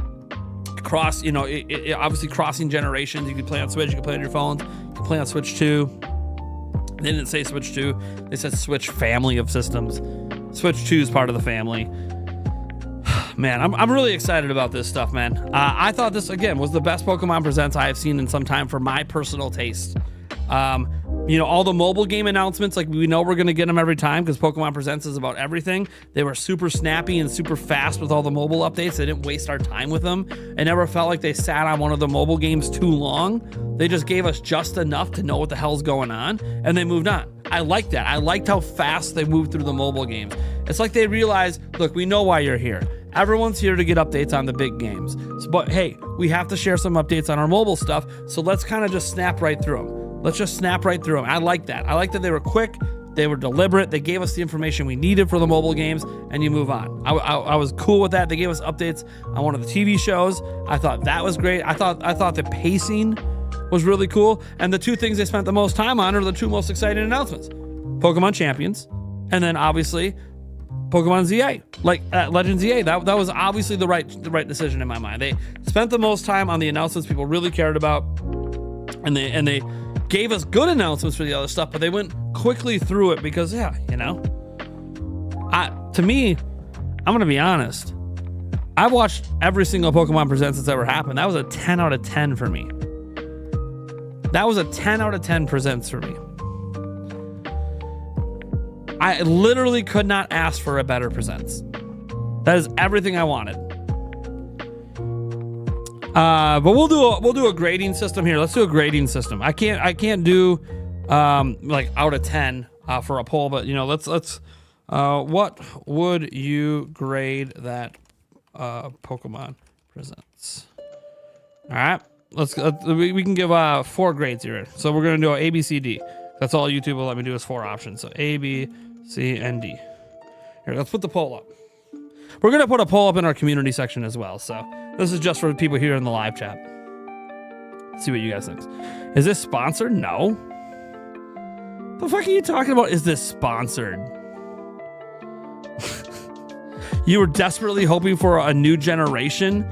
Obviously crossing generations. You can play on Switch, you can play on your phones, you can play on Switch 2. They didn't say Switch 2. They said Switch family of systems. Switch 2 is part of the family. Man, I'm really excited about this stuff, man. I thought this, again, was the best Pokemon Presents I have seen in some time for my personal taste. All the mobile game announcements, like, we know we're going to get them every time because Pokemon Presents is about everything. They were super snappy and super fast with all the mobile updates. They didn't waste our time with them. It never felt like they sat on one of the mobile games too long. They just gave us just enough to know what the hell's going on, and they moved on. I liked that. I liked how fast they moved through the mobile games. It's like they realized, look, we know why you're here. Everyone's here to get updates on the big games. But hey, we have to share some updates on our mobile stuff, so let's kind of just snap right through them. Let's just snap right through them. I like that. I like that they were quick, they were deliberate, they gave us the information we needed for the mobile games, and you move on. I was cool with that. They gave us updates on one of the TV shows. I thought that was great. I thought the pacing was really cool, and the two things they spent the most time on are the two most exciting announcements. Pokemon Champions, and then obviously Pokemon ZA, like Legends ZA. That was obviously the right decision in my mind. They spent the most time on the announcements people really cared about, and they gave us good announcements for the other stuff, but they went quickly through it because, to me, I'm gonna be honest, I've watched every single Pokemon Presents that's ever happened. That was a 10 out of 10 for me. That was a 10 out of 10 Presents for me. I literally could not ask for a better Presents. That is everything I wanted. But we'll do a grading system here. Let's do a grading system. I can't do like out of 10 for a poll, but let's what would you grade that Pokemon Presents? All right, we can give 4 grades here. So we're gonna do A, B, C, D. That's all YouTube will let me do is 4 options. So A, B, C, and D. Here, let's put the poll up. We're gonna put a poll up in our community section as well. So this is just for people here in the live chat. Let's see what you guys think. Is this sponsored? No. The fuck are you talking about? Is this sponsored? You were desperately hoping for a new generation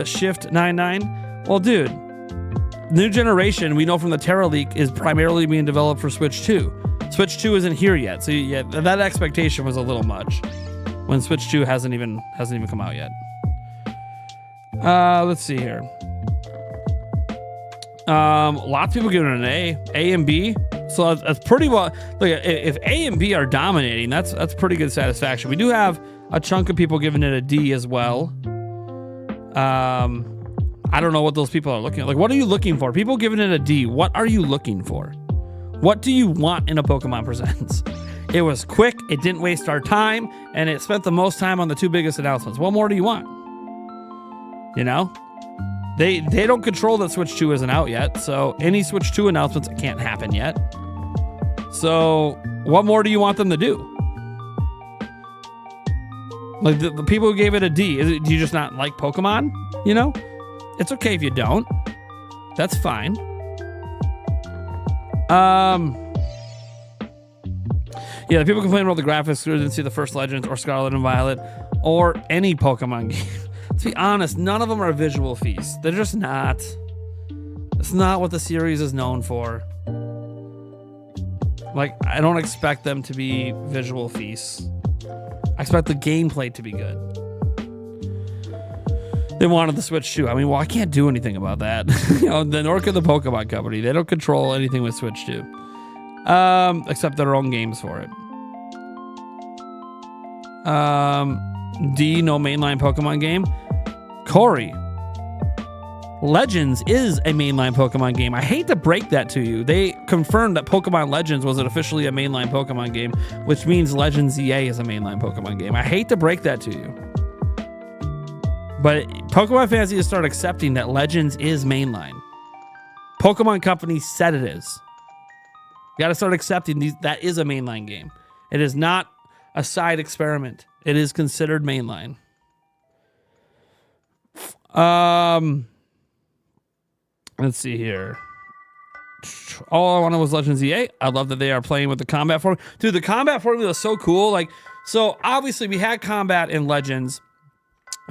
Shift 99? Well, dude, new generation, we know from the Terra leak, is primarily being developed for Switch 2. Switch 2 isn't here yet, so yeah, that expectation was a little much. when Switch 2 hasn't even come out yet. Let's see here. Lots of people giving it an A and B. So that's pretty well. Look, if A and B are dominating, that's pretty good satisfaction. We do have a chunk of people giving it a D as well. I don't know what those people are looking at. Like, what are you looking for? People giving it a D. What are you looking for? What do you want in a Pokemon Presents? It was quick. It didn't waste our time, and it spent the most time on the 2 biggest announcements. What more do you want? You know, they don't control that Switch 2 isn't out yet, so any Switch 2 announcements can't happen yet. So what more do you want them to do? Like the people who gave it a D, do you just not like Pokemon? You know, it's okay if you don't. That's fine. Yeah, the people complaining about the graphics who didn't see the first Legends or Scarlet and Violet or any Pokemon game. To be honest, none of them are visual feasts. They're just not. It's not what the series is known for. Like, I don't expect them to be visual feasts. I expect the gameplay to be good. They wanted the Switch 2. I mean, well, I can't do anything about that. You know, the Norca, the Pokemon Company, they don't control anything with Switch 2. Except their own games for it. D, no mainline Pokemon game. Corey, Legends is a mainline Pokemon game. I hate to break that to you. They confirmed that Pokemon Legends was officially a mainline Pokemon game, which means Legends EA is a mainline Pokemon game. I hate to break that to you. But Pokemon fans need to start accepting that Legends is mainline. Pokemon Company said it is. You got to start accepting that is a mainline game. It is not a side experiment. It is considered mainline. Let's see here. All I wanted was Legends EA. I love that they are playing with the combat formula. Dude, the combat formula is so cool. Like, so obviously we had combat in Legends.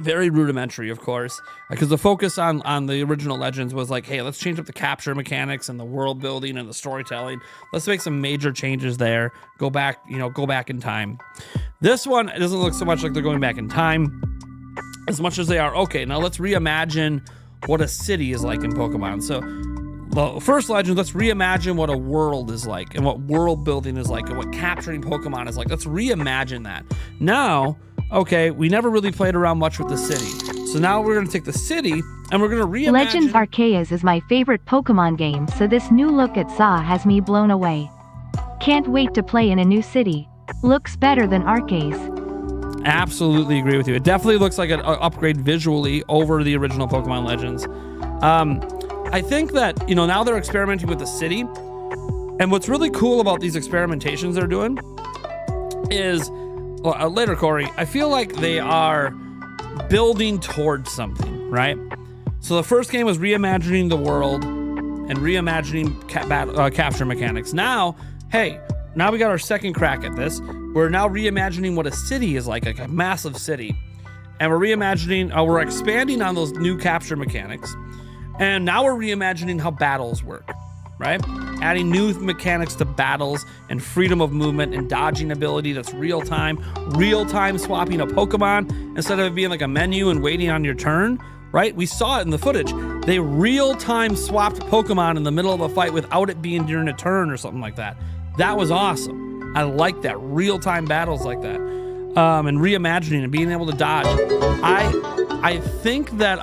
Very rudimentary, of course, because the focus on the original Legends was like, hey, let's change up the capture mechanics and the world building and the storytelling. Let's make some major changes there. Go back in time. This one, it doesn't look so much like they're going back in time as much as they are, okay, now let's reimagine what a city is like in Pokemon. So the first Legends, let's reimagine what a world is like and what world building is like and what capturing Pokemon is like. Let's reimagine that. Now, okay, we never really played around much with the city. So now we're going to take the city and we're going to reimagine. Legends Arceus is my favorite Pokemon game, so this new look at SA has me blown away. Can't wait to play in a new city. Looks better than Arceus. Absolutely agree with you. It definitely looks like an upgrade visually over the original Pokemon Legends. I think that, you know, now they're experimenting with the city. And what's really cool about these experimentations they're doing is, well, later, Corey, I feel like they are building towards something, right? So the first game was reimagining the world and reimagining capture mechanics. Now, hey, now we got our second crack at this. We're now reimagining what a city is like a massive city. And we're reimagining, we're expanding on those new capture mechanics. And now we're reimagining how battles work, right? Adding new mechanics to battles and freedom of movement and dodging ability that's real-time swapping a Pokemon instead of it being like a menu and waiting on your turn, right? We saw it in the footage. They real-time swapped Pokemon in the middle of a fight without it being during a turn or something like that. That was awesome. I like that. Real-time battles like that. And reimagining and being able to dodge. I think that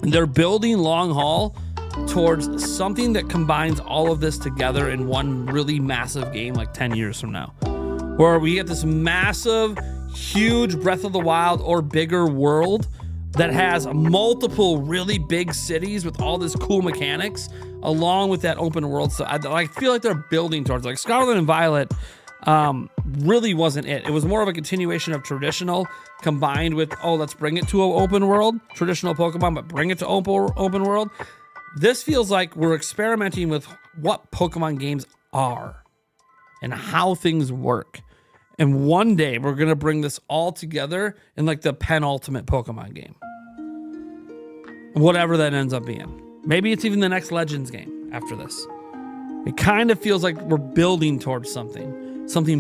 they're building long haul towards something that combines all of this together in one really massive game like 10 years from now. Where we get this massive, huge Breath of the Wild or bigger world that has multiple really big cities with all this cool mechanics along with that open world. So I feel like they're building towards, like, Scarlet and Violet really wasn't it. It was more of a continuation of traditional combined with, oh, let's bring it to an open world, traditional Pokemon, but bring it to open world. This feels like we're experimenting with what Pokemon games are and how things work. And one day we're going to bring this all together in like the penultimate Pokemon game. Whatever that ends up being. Maybe it's even the next Legends game after this. It kind of feels like we're building towards something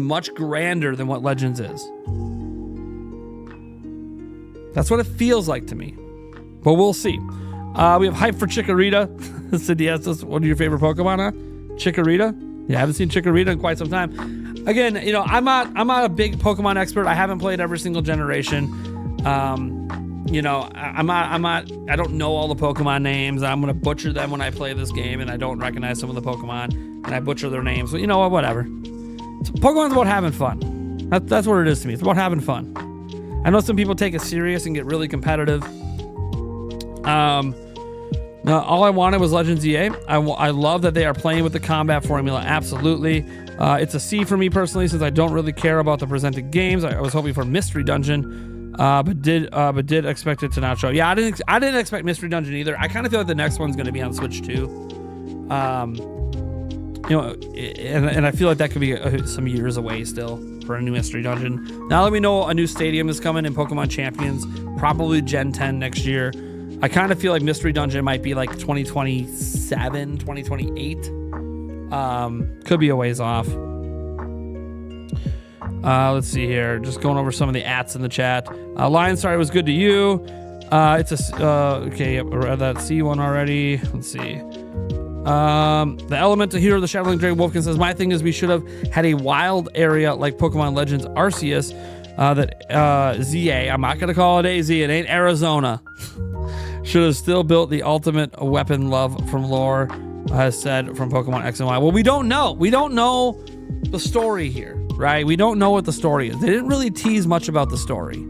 much grander than what Legends is. That's what it feels like to me. But we'll see. We have hype for Chikorita. Cindy asked us, what are your favorite Pokemon, huh? Chikorita? Yeah, I haven't seen Chikorita in quite some time. Again, you know, I'm not a big Pokemon expert. I haven't played every single generation. You know, I don't know all the Pokemon names. I'm going to butcher them when I play this game, and I don't recognize some of the Pokemon, and I butcher their names. But you know what, whatever. Pokemon's about having fun. That's what it is to me. It's about having fun. I know some people take it serious and get really competitive. All I wanted was Legends EA. I love that they are playing with the combat formula. Absolutely. It's a C for me personally, since I don't really care about the presented games. I was hoping for Mystery Dungeon, but did expect it to not show. Yeah, I didn't expect Mystery Dungeon either. I kind of feel like the next one's going to be on Switch too. You know, and I feel like that could be some years away still for a new Mystery Dungeon. Now that we know a new stadium is coming in Pokémon Champions, probably Gen 10 next year, I kind of feel like Mystery Dungeon might be like 2027, 2028. Could be a ways off. Let's see here. Just going over some of the ats in the chat. Lion, sorry, it was good to you. It's a okay. Yep, I read that C one already. Let's see. The Elemental Hero, the Shadowling Dragon Wolfkin says, my thing is we should have had a wild area like Pokemon Legends Arceus. That ZA, I'm not gonna call it AZ. It ain't Arizona. Should have still built the ultimate weapon love from lore, has said from Pokemon X and Y. Well, we don't know. We don't know the story here, right? We don't know what the story is. They didn't really tease much about the story.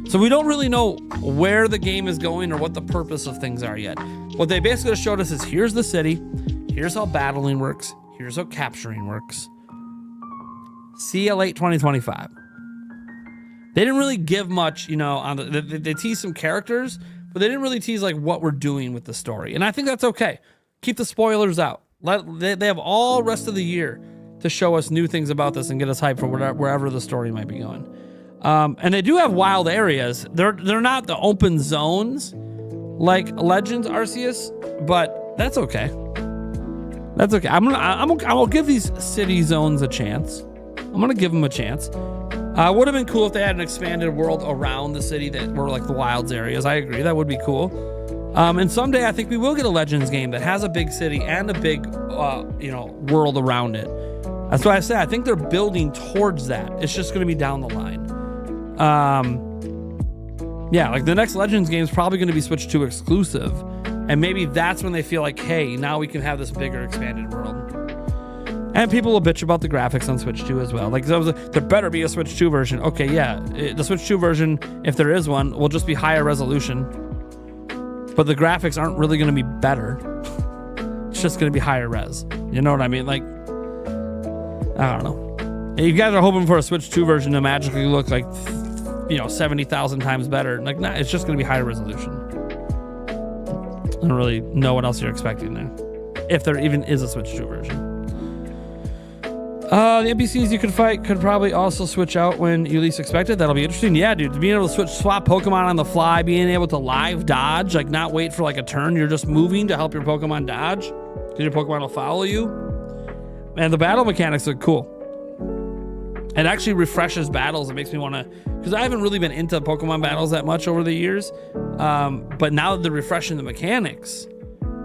So we don't really know where the game is going or what the purpose of things are yet. What they basically showed us is here's the city, here's how battling works, here's how capturing works. See you late 2025. They didn't really give much, you know, on they teased some characters, but they didn't really tease like what we're doing with the story. And I think that's okay. Keep the spoilers out. They have all rest of the year to show us new things about this and get us hyped for wherever the story might be going. And they do have wild areas. They're not the open zones like Legends Arceus, but that's okay. That's okay. I'm gonna give these city zones a chance. I'm gonna give them a chance. Would have been cool if they had an expanded world around the city that were like the wilds areas. I agree, that would be cool. And someday I think we will get a Legends game that has a big city and a big, you know, world around it. That's why I say I think they're building towards that. It's just going to be down the line. Yeah, like the next Legends game is probably going to be Switch 2 exclusive, and maybe that's when they feel like, hey, now we can have this bigger expanded world. And people will bitch about the graphics on Switch 2 as well. Like, there better be a Switch 2 version. Okay, yeah, the Switch 2 version, if there is one, will just be higher resolution. But the graphics aren't really going to be better. It's just going to be higher res. You know what I mean? Like, I don't know. You guys are hoping for a Switch 2 version to magically look like, you know, 70,000 times better. Like, nah, it's just going to be higher resolution. I don't really know what else you're expecting there. If there even is a Switch 2 version. The NPCs you could fight could probably also switch out when you least expect it. That'll be interesting. Yeah, dude, being able to swap Pokemon on the fly, being able to live dodge, like not wait for like a turn, you're just moving to help your Pokemon dodge because your Pokemon will follow you. And the battle mechanics look cool. It actually refreshes battles. It makes me want to, because I haven't really been into Pokemon battles that much over the years. But now that they're refreshing the mechanics,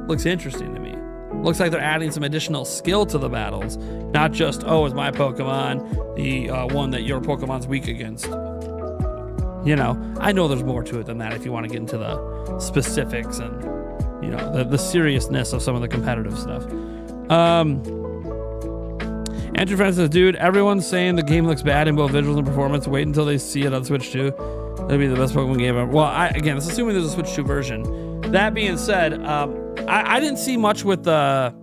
looks interesting to me. Looks like they're adding some additional skill to the battles. Not just, oh, is my Pokemon the one that your Pokemon's weak against? You know, I know there's more to it than that if you want to get into the specifics and, you know, the seriousness of some of the competitive stuff. Andrew Francis says, dude, everyone's saying the game looks bad in both visuals and performance. Wait until they see it on Switch 2. That'll be the best Pokemon game ever. Well, again, it's assuming there's a Switch 2 version. That being said, I didn't see much with the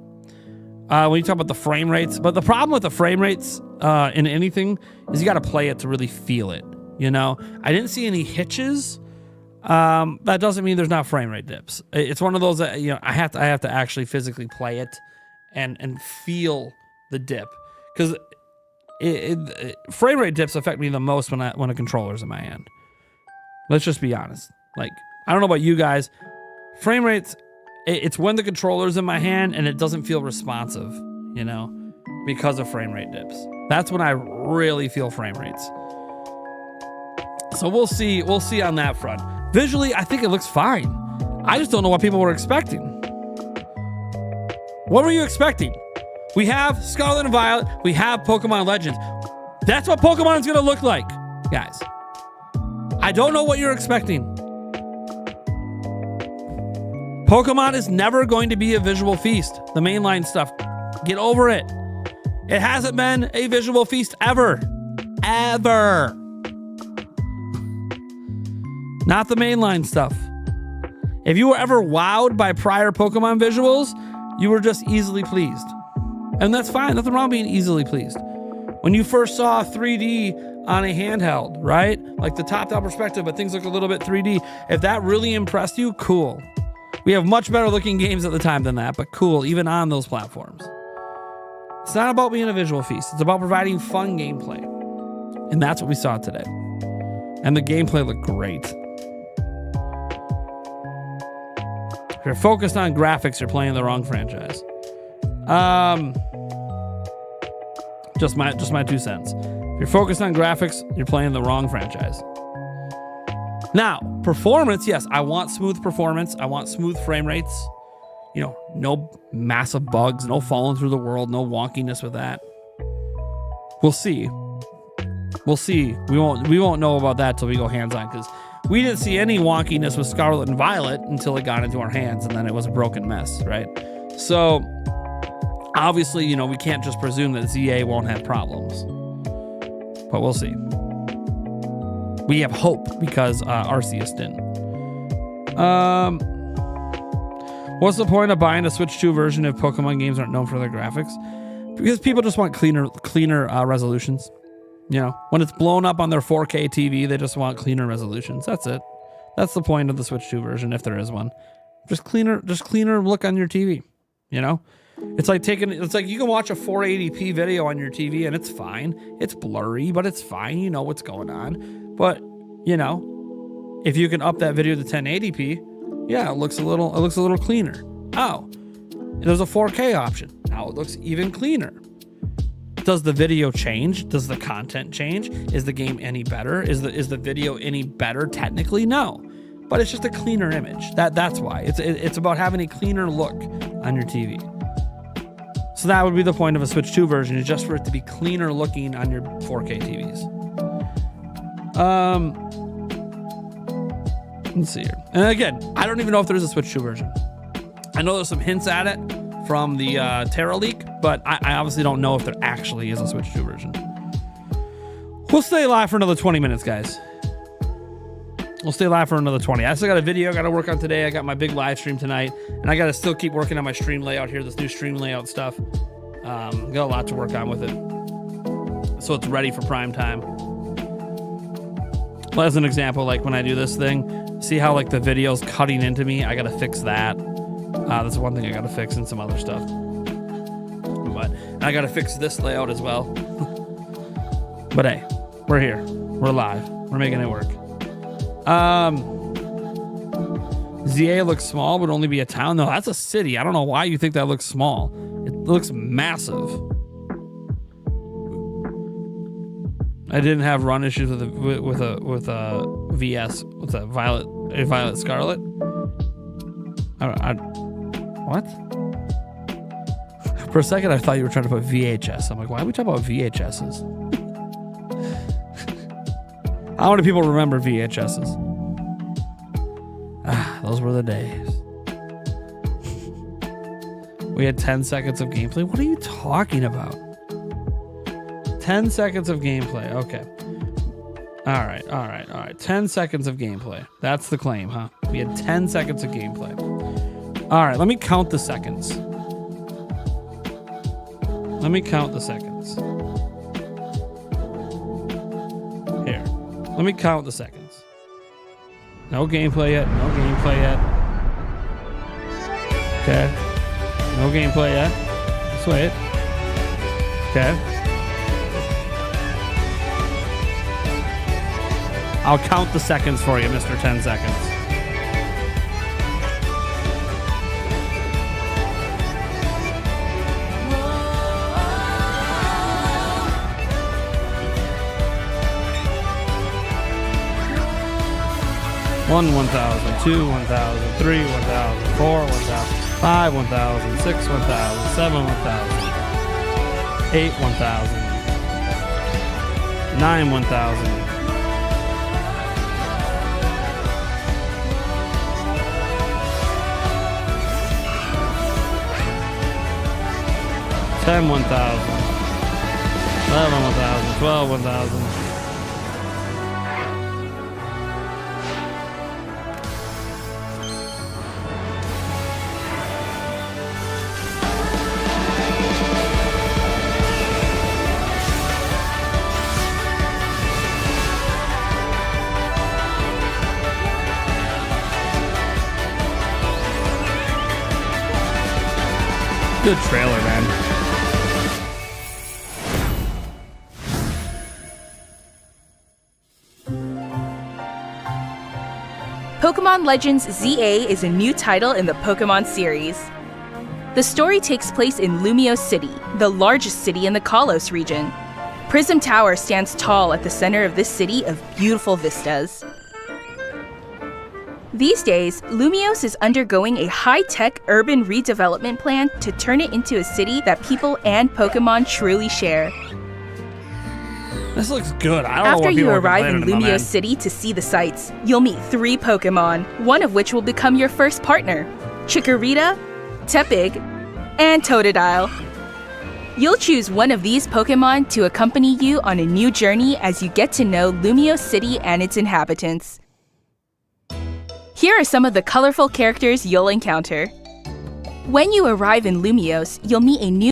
when you talk about the frame rates, but the problem with the frame rates in anything is you got to play it to really feel it. You know, I didn't see any hitches. That doesn't mean there's not frame rate dips. It's one of those that, you know, I have to actually physically play it and feel the dip, because frame rate dips affect me the most when a controller's in my hand. Let's just be honest. Like, I don't know about you guys, frame rates. It's when the controller's in my hand and it doesn't feel responsive, you know, because of frame rate dips. That's when I really feel frame rates. So we'll see on that front. Visually, I think it looks fine. I just don't know what people were expecting. What were you expecting? We have Scarlet and Violet. We have Pokemon Legends. That's what Pokemon is going to look like, guys. I don't know what you're expecting. Pokemon is never going to be a visual feast. The mainline stuff. Get over it. It hasn't been a visual feast ever. Ever. Not the mainline stuff. If you were ever wowed by prior Pokemon visuals, you were just easily pleased. And that's fine. Nothing wrong with being easily pleased. When you first saw 3D on a handheld, right? Like the top-down perspective, but things look a little bit 3D. If that really impressed you, cool. We have much better looking games at the time than that, but cool, even on those platforms. It's not about being a visual feast. It's about providing fun gameplay. And that's what we saw today. And the gameplay looked great. If you're focused on graphics, you're playing the wrong franchise. Just my 2 cents. If you're focused on graphics, you're playing the wrong franchise. Now, performance, yes, I want smooth performance. I want smooth frame rates. You know, no massive bugs, no falling through the world, no wonkiness with that. We'll see. We'll see. We won't know about that till we go hands-on, because we didn't see any wonkiness with Scarlet and Violet until it got into our hands, and then it was a broken mess, right? So, obviously, you know, we can't just presume that ZA won't have problems. But we'll see. We have hope because Arceus didn't. What's the point of buying a Switch 2 version if Pokemon games aren't known for their graphics? Because people just want cleaner resolutions. You know, when it's blown up on their 4K TV, they just want cleaner resolutions. That's it. That's the point of the Switch 2 version, if there is one. Just cleaner look on your TV. You know, it's like you can watch a 480p video on your TV and it's fine. It's blurry, but it's fine. You know what's going on. But, you know, if you can up that video to 1080p, yeah, it looks a little cleaner. Oh, there's a 4K option. Now it looks even cleaner. Does the video change? Does the content change? Is the game any better? Is the video any better technically? No, but it's just a cleaner image. That's why it's about having a cleaner look on your TV. So that would be the point of a Switch 2 version, is just for it to be cleaner looking on your 4K TVs. Let's see here. And again, I don't even know if there's a Switch 2 version. I know there's some hints at it from the Terra leak, but I obviously don't know if there actually is a Switch 2 version. We'll stay live for another 20 minutes, guys. We'll stay live for another 20. I still got a video I got to work on today. I got my big live stream tonight, and I got to still keep working on my stream layout here, this new stream layout stuff. Got a lot to work on with it, so it's ready for prime time. Well, as an example, like when I do this thing, see how like the video's cutting into me? I got to fix that. That's one thing I got to fix, and some other stuff. But I got to fix this layout as well. But hey, we're here. We're live. We're making it work. ZA looks small, but only be a town. No, that's a city. I don't know why you think that looks small. It looks massive. I didn't have run issues with a VS with a Violet Scarlet. What? For a second, I thought you were trying to put VHS. I'm like, why are we talking about VHSs? How many people remember VHSs? Those were the days. We had 10 seconds of gameplay. What are you talking about? 10 seconds of gameplay. Okay. All right. 10 seconds of gameplay. That's the claim, huh? We had 10 seconds of gameplay. All right, let me count the seconds. Here. Let me count the seconds. No gameplay yet. Okay. No gameplay yet. Let's wait. Okay. I'll count the seconds for you, Mr. 10 seconds. 1, 1,000, 2, 1,000, 3, 1,000, 4, 1,000, 5, 1,000, 6, 1,000, 7, 1,000, 8, 1,000, 9, 1,000. 10, 1,000, 11, 1,000, 12, 1,000. Good trailer, man. Pokémon Legends ZA is a new title in the Pokémon series. The story takes place in Lumiose City, the largest city in the Kalos region. Prism Tower stands tall at the center of this city of beautiful vistas. These days, Lumiose is undergoing a high-tech urban redevelopment plan to turn it into a city that people and Pokémon truly share. This looks good. I don't know After what you people are arrive in complaining about, man. Lumiose City to see the sights, you'll meet 3 Pokémon, one of which will become your first partner: Chikorita, Tepig, and Totodile. You'll choose one of these Pokémon to accompany you on a new journey as you get to know Lumiose City and its inhabitants. Here are some of the colorful characters you'll encounter. When you arrive in Lumiose, you'll meet a new...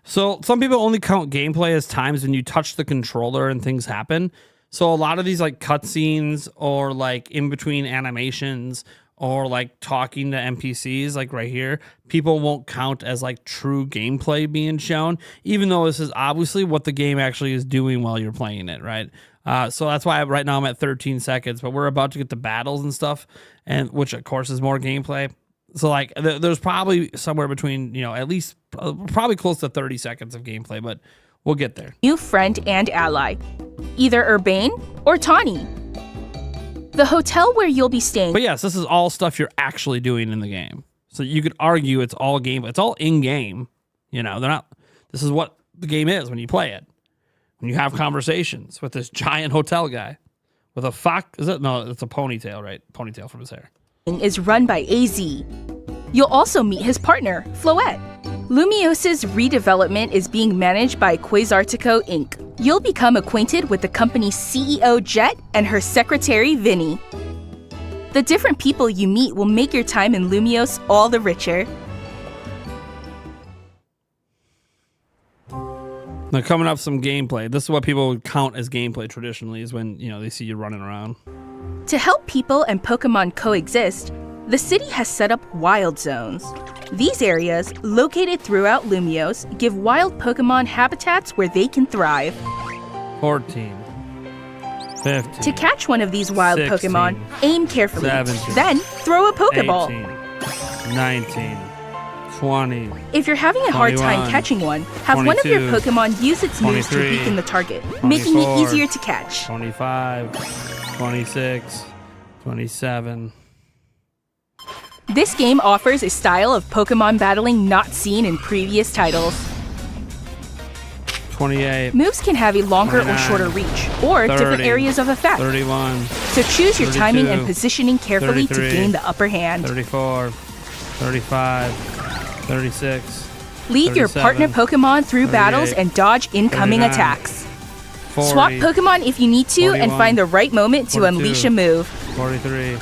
So some people only count gameplay as times when you touch the controller and things happen. So a lot of these like cutscenes or like in between animations or like talking to NPCs like right here, people won't count as like true gameplay being shown, even though this is obviously what the game actually is doing while you're playing it, right? So that's why right now I'm at 13 seconds, but we're about to get the battles and stuff, and which of course is more gameplay. So like there's probably somewhere between, at least probably close to 30 seconds of gameplay, but we'll get there. New friend and ally, either Urbane or Tawny. The hotel where you'll be staying... But yes, this is all stuff you're actually doing in the game. So you could argue it's all game, it's all in-game. They're not... This is what the game is when you play it. When you have conversations with this giant hotel guy with a fox... No, it's a ponytail, right? Ponytail from his hair. ...is run by AZ. You'll also meet his partner, Floette. Lumiose's redevelopment is being managed by Quasartico Inc. You'll become acquainted with the company's CEO, Jet, and her secretary, Vinny. The different people you meet will make your time in Lumiose all the richer. Now, coming up some gameplay. This is what people would count as gameplay traditionally, is when, they see you running around. To help people and Pokémon coexist, the city has set up wild zones. These areas, located throughout Lumiose, give wild Pokémon habitats where they can thrive. 14, 15, To catch one of these wild 16, Pokémon, aim carefully. 17, Then, throw a Pokéball. 18, 19, 20. If you're having a hard time 21, catching one, have one of your 22, Pokémon use its moves to 23, weaken the target, making it 24, easier to catch. 25, 26, 27. This game offers a style of Pokémon battling not seen in previous titles. 28, Moves can have a longer or 29, shorter reach, or 30, different areas of effect. 31, So choose your timing and 32, positioning carefully to 33, gain the upper hand. 34, 35, 36. Lead your 37, partner Pokémon through battles 38, and dodge incoming 39, attacks. 40, Swap Pokémon if you need to and 41, find the right moment to 42, unleash a move. 43.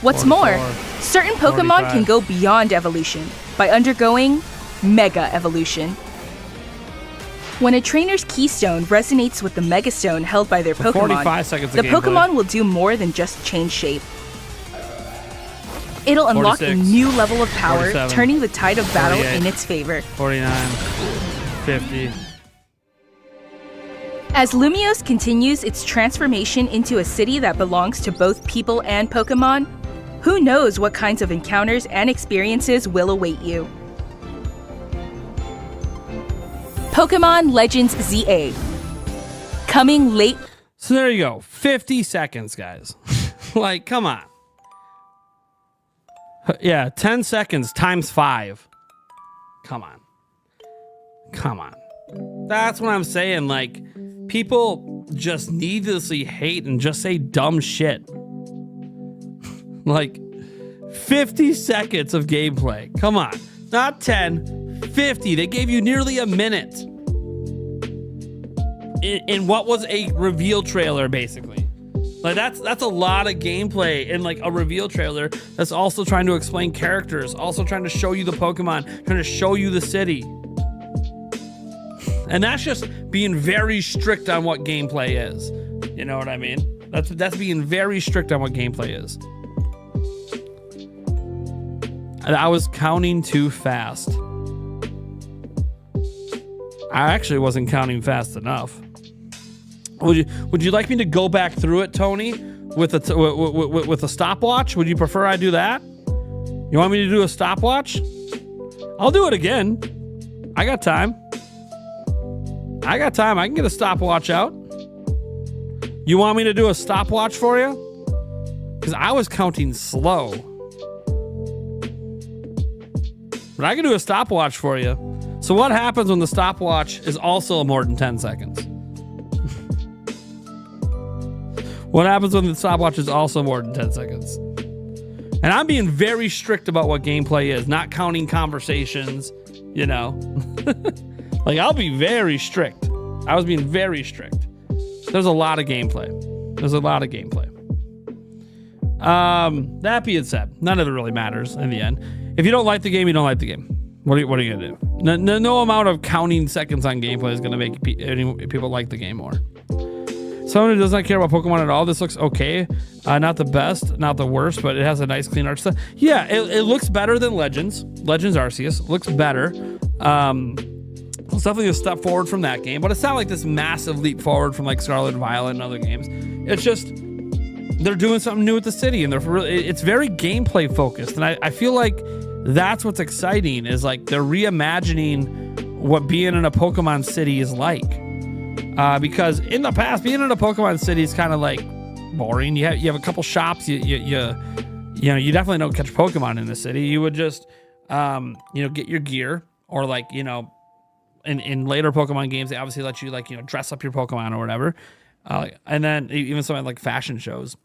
What's 44, more, certain Pokémon 45. can go beyond evolution by undergoing Mega Evolution. When a trainer's keystone resonates with the Mega Stone held by their So Pokémon, 45 seconds the of gameplay. Pokémon will do more than just change shape. It'll unlock a 46, new level of power, 47, turning the tide of battle 48, in its favor. 49, 50. As Lumiose continues its transformation into a city that belongs to both people and Pokémon, who knows what kinds of encounters and experiences will await you. Pokémon Legends ZA. Coming late. So there you go. 50 seconds, guys. Like, come on. Yeah, 10 seconds times 5. Come on. That's what I'm saying. Like, people just needlessly hate and just say dumb shit. Like, 50 seconds of gameplay. Come on. Not 10, 50. They gave you nearly a minute. In what was a reveal trailer, basically. Like, that's a lot of gameplay in like a reveal trailer that's also trying to explain characters, also trying to show you the Pokemon, trying to show you the city. And that's just being very strict on what gameplay is. You know what I mean? That's being very strict on what gameplay is. And I was counting too fast. I actually wasn't counting fast enough. Would you like me to go back through it, Tony, with a stopwatch? Would you prefer I do that? You want me to do a stopwatch? I'll do it again. I got time. I can get a stopwatch out. You want me to do a stopwatch for you? Because I was counting slow. But I can do a stopwatch for you. So what happens when the stopwatch is also more than 10 seconds? What happens when the stopwatch is also more than 10 seconds? And I'm being very strict about what gameplay is, not counting conversations, you know. Like, I'll be very strict. I was being very strict. There's a lot of gameplay. That being said, none of it really matters in the end. If you don't like the game, you don't like the game. What are you going to do? No amount of counting seconds on gameplay is going to make people like the game more. Someone who does not care about Pokemon at all, this looks okay. Not the best, not the worst, but it has a nice clean art style. Yeah, it looks better than Legends. Legends Arceus looks better. It's definitely a step forward from that game, but it's not like this massive leap forward from like Scarlet and Violet and other games. It's just they're doing something new with the city, and it's very gameplay focused, and I feel like that's what's exciting, is like they're reimagining what being in a Pokemon city is like. Because in the past, being in a Pokemon city is kind of like boring. You have a couple shops. You definitely don't catch Pokemon in the city. You would just get your gear, or like in later Pokemon games, they obviously let you dress up your Pokemon or whatever. And then even something like fashion shows.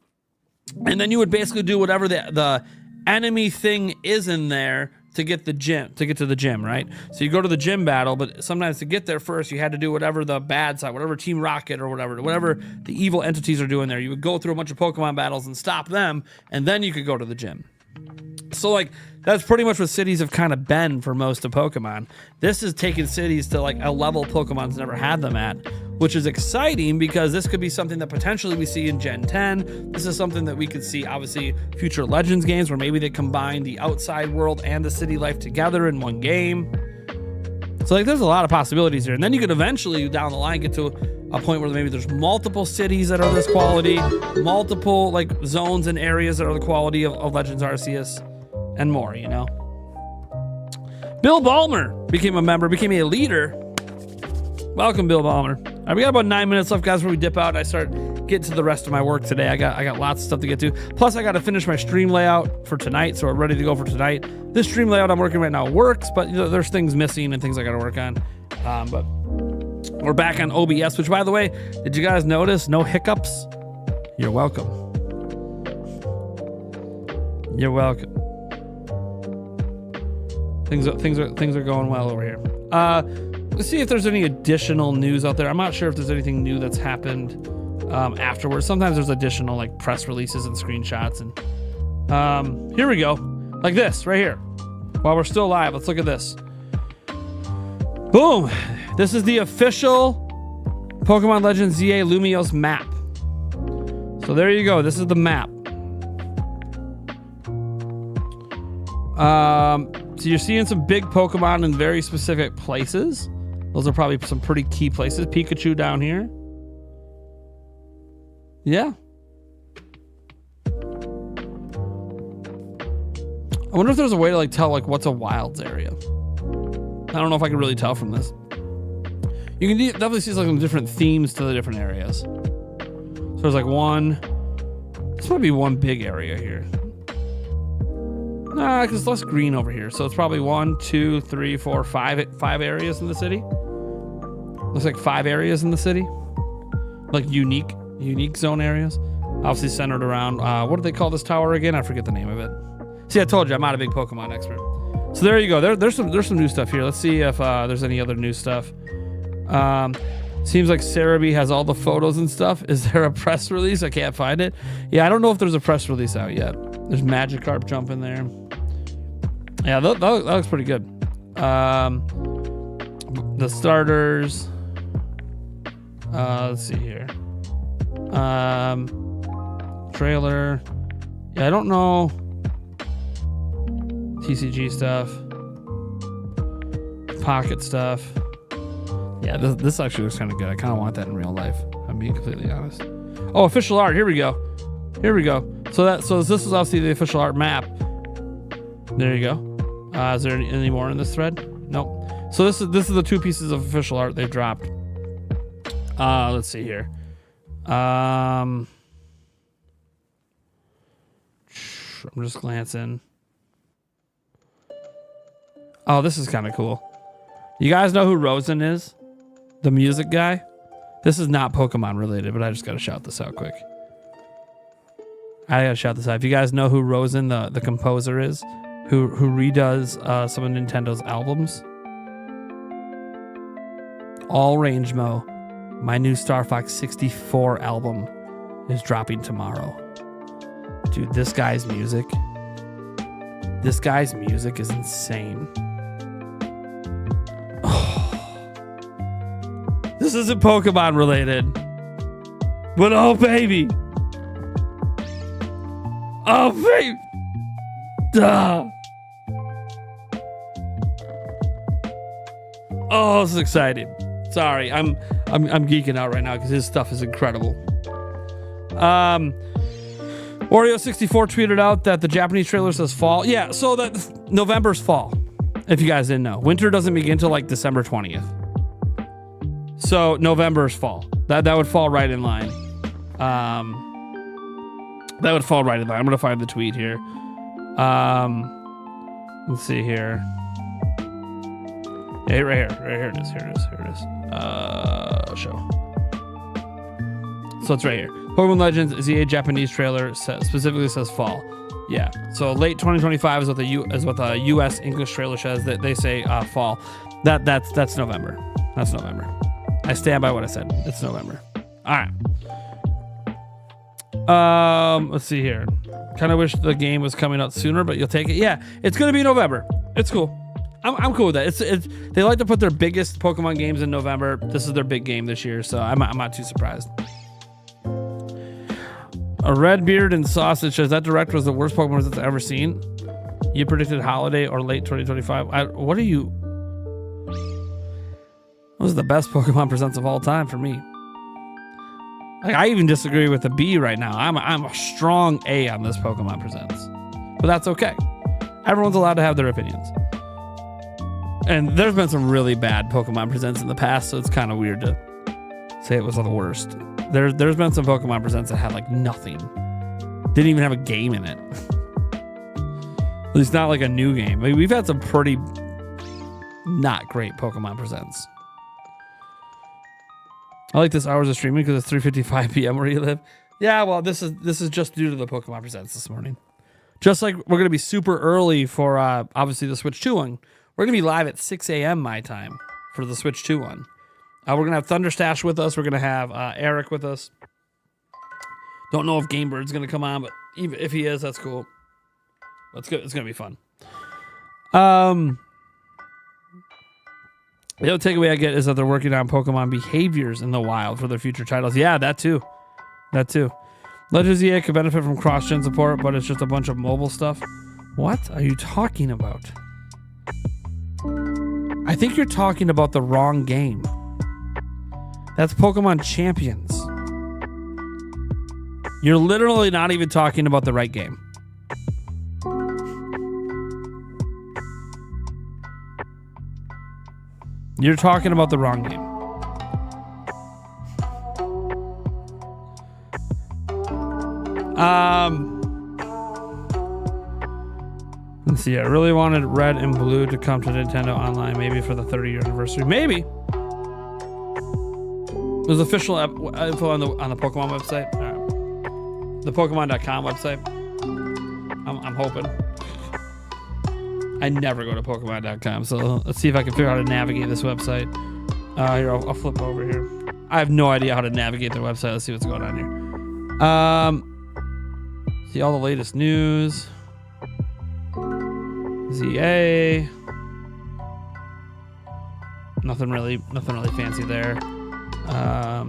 And then you would basically do whatever the enemy thing is in there to get to the gym, right? So you go to the gym battle, but sometimes to get there first, you had to do whatever the bad side, whatever Team Rocket or whatever the evil entities are doing there. You would go through a bunch of Pokemon battles and stop them, and then you could go to the gym. So like that's pretty much what cities have kind of been for most of Pokemon. This is taking cities to like a level Pokemon's never had them at, which is exciting because this could be something that potentially we see in Gen 10. This is something that we could see, obviously, future Legends games where maybe they combine the outside world and the city life together in one game. So like there's a lot of possibilities here. And then you could eventually down the line get to a point where maybe there's multiple cities that are this quality, multiple like zones and areas that are the quality of Legends Arceus, and more, you know. Bill Ballmer became a leader. Welcome, Bill Ballmer. All right, we got about 9 minutes left, guys, before we dip out. I start getting to the rest of my work today. I got lots of stuff to get to. Plus, I got to finish my stream layout for tonight, so we're ready to go for tonight. This stream layout I'm working right now works, but there's things missing and things I got to work on. But we're back on OBS, which, by the way, did you guys notice? No hiccups? You're welcome. You're welcome. Things are going well over here. Let's see if there's any additional news out there. I'm not sure if there's anything new that's happened afterwards. Sometimes there's additional like press releases and screenshots. And here we go, like this right here. While we're still live, let's look at this. Boom! This is the official Pokemon Legends ZA Lumiose map. So there you go. This is the map. So you're seeing some big Pokemon in very specific places. Those are probably some pretty key places. Pikachu down here. Yeah. I wonder if there's a way to like tell like what's a wilds area. I don't know if I can really tell from this. You can definitely see like some different themes to the different areas. So there's like this might be one big area here. Nah, because it's less green over here. So it's probably 1, 2, 3, 4, 5 areas in the city. Looks like 5 areas in the city. Like unique zone areas. Obviously centered around, what do they call this tower again? I forget the name of it. See, I told you, I'm not a big Pokemon expert. So there you go. There's some new stuff here. Let's see if there's any other new stuff. Seems like Cerebi has all the photos and stuff. Is there a press release? I can't find it. Yeah, I don't know if there's a press release out yet. There's Magikarp jump in there. Yeah, that looks pretty good. The starters. Let's see here. Trailer. Yeah, I don't know. TCG stuff. Pocket stuff. Yeah, this actually looks kind of good. I kind of want that in real life. I'm being completely honest. Oh, official art. Here we go. So this is obviously the official art map. There you go. Is there any more in this thread? Nope. So this is the 2 pieces of official art they've dropped. Let's see here. I'm just glancing. Oh, this is kind of cool. You guys know who Rosen is? The music guy? This is not Pokemon related, but I just got to shout this out quick. I got to shout this out. If you guys know who Rosen, the composer is, who redoes some of Nintendo's albums. All Range Mo, my new Star Fox 64 album is dropping tomorrow. Dude, this guy's music is insane. This isn't Pokemon related. But oh baby. Oh baby. Duh. Oh, this is exciting. Sorry, I'm geeking out right now because his stuff is incredible. Oreo64 tweeted out that the Japanese trailer says fall. Yeah, so that November's fall. If you guys didn't know, winter doesn't begin till like December 20th. So November's fall. That would fall right in line. That would fall right in line. I'm gonna find the tweet here. Let's see here. Yeah, right here it is. Here it is. Show. So it's right here. Pokémon Legends is the Japanese trailer specifically says fall. Yeah. So late 2025 is what the U.S. English trailer says. That they say fall. That's November. That's November. I stand by what I said. It's November. All right. Let's see here. Kind of wish the game was coming out sooner, but you'll take it. Yeah, it's gonna be November. It's cool. I'm cool with that. It's they like to put their biggest Pokemon games in November. This is their big game this year, so I'm not too surprised. A Red Beard and Sausage says that direct was the worst Pokemon that's ever seen. You predicted holiday or late 2025. What are you? Those are the best Pokemon presents of all time for me. Like, I even disagree with the B right now. I'm a strong A on this Pokemon presents, but that's okay. Everyone's allowed to have their opinions. And there's been some really bad Pokemon presents in the past, so it's kind of weird to say it was the worst. There's been some Pokemon presents that had like nothing. Didn't even have a game in it. At least not like a new game. I mean, we've had some pretty not great Pokemon presents. I like this hours of streaming because it's 3:55 p.m. where you live. Yeah, well, this is just due to the Pokemon presents this morning. Just like we're gonna be super early for obviously the Switch 2 one. We're gonna be live at 6 a.m. my time for the Switch 2 one. We're gonna have Thunderstash with us. We're gonna have Eric with us. Don't know if Gamebird's gonna come on, but even if he is, that's cool. That's good. It's gonna be fun. The other takeaway I get is that they're working on Pokemon behaviors in the wild for their future titles. Yeah, that too. Legends EA could benefit from cross-gen support, but it's just a bunch of mobile stuff. What are you talking about? I think you're talking about the wrong game. That's Pokémon Champions. You're literally not even talking about the right game. You're talking about the wrong game. Let's see. I really wanted Red and Blue to come to Nintendo Online, maybe for the 30-year anniversary. Maybe. There's official info on the Pokemon website. The Pokemon.com website. I'm hoping. I never go to Pokemon.com, so let's see if I can figure out how to navigate this website. Here, I'll flip over here. I have no idea how to navigate their website. Let's see what's going on here. See all the latest news. ZA. Nothing really fancy there. All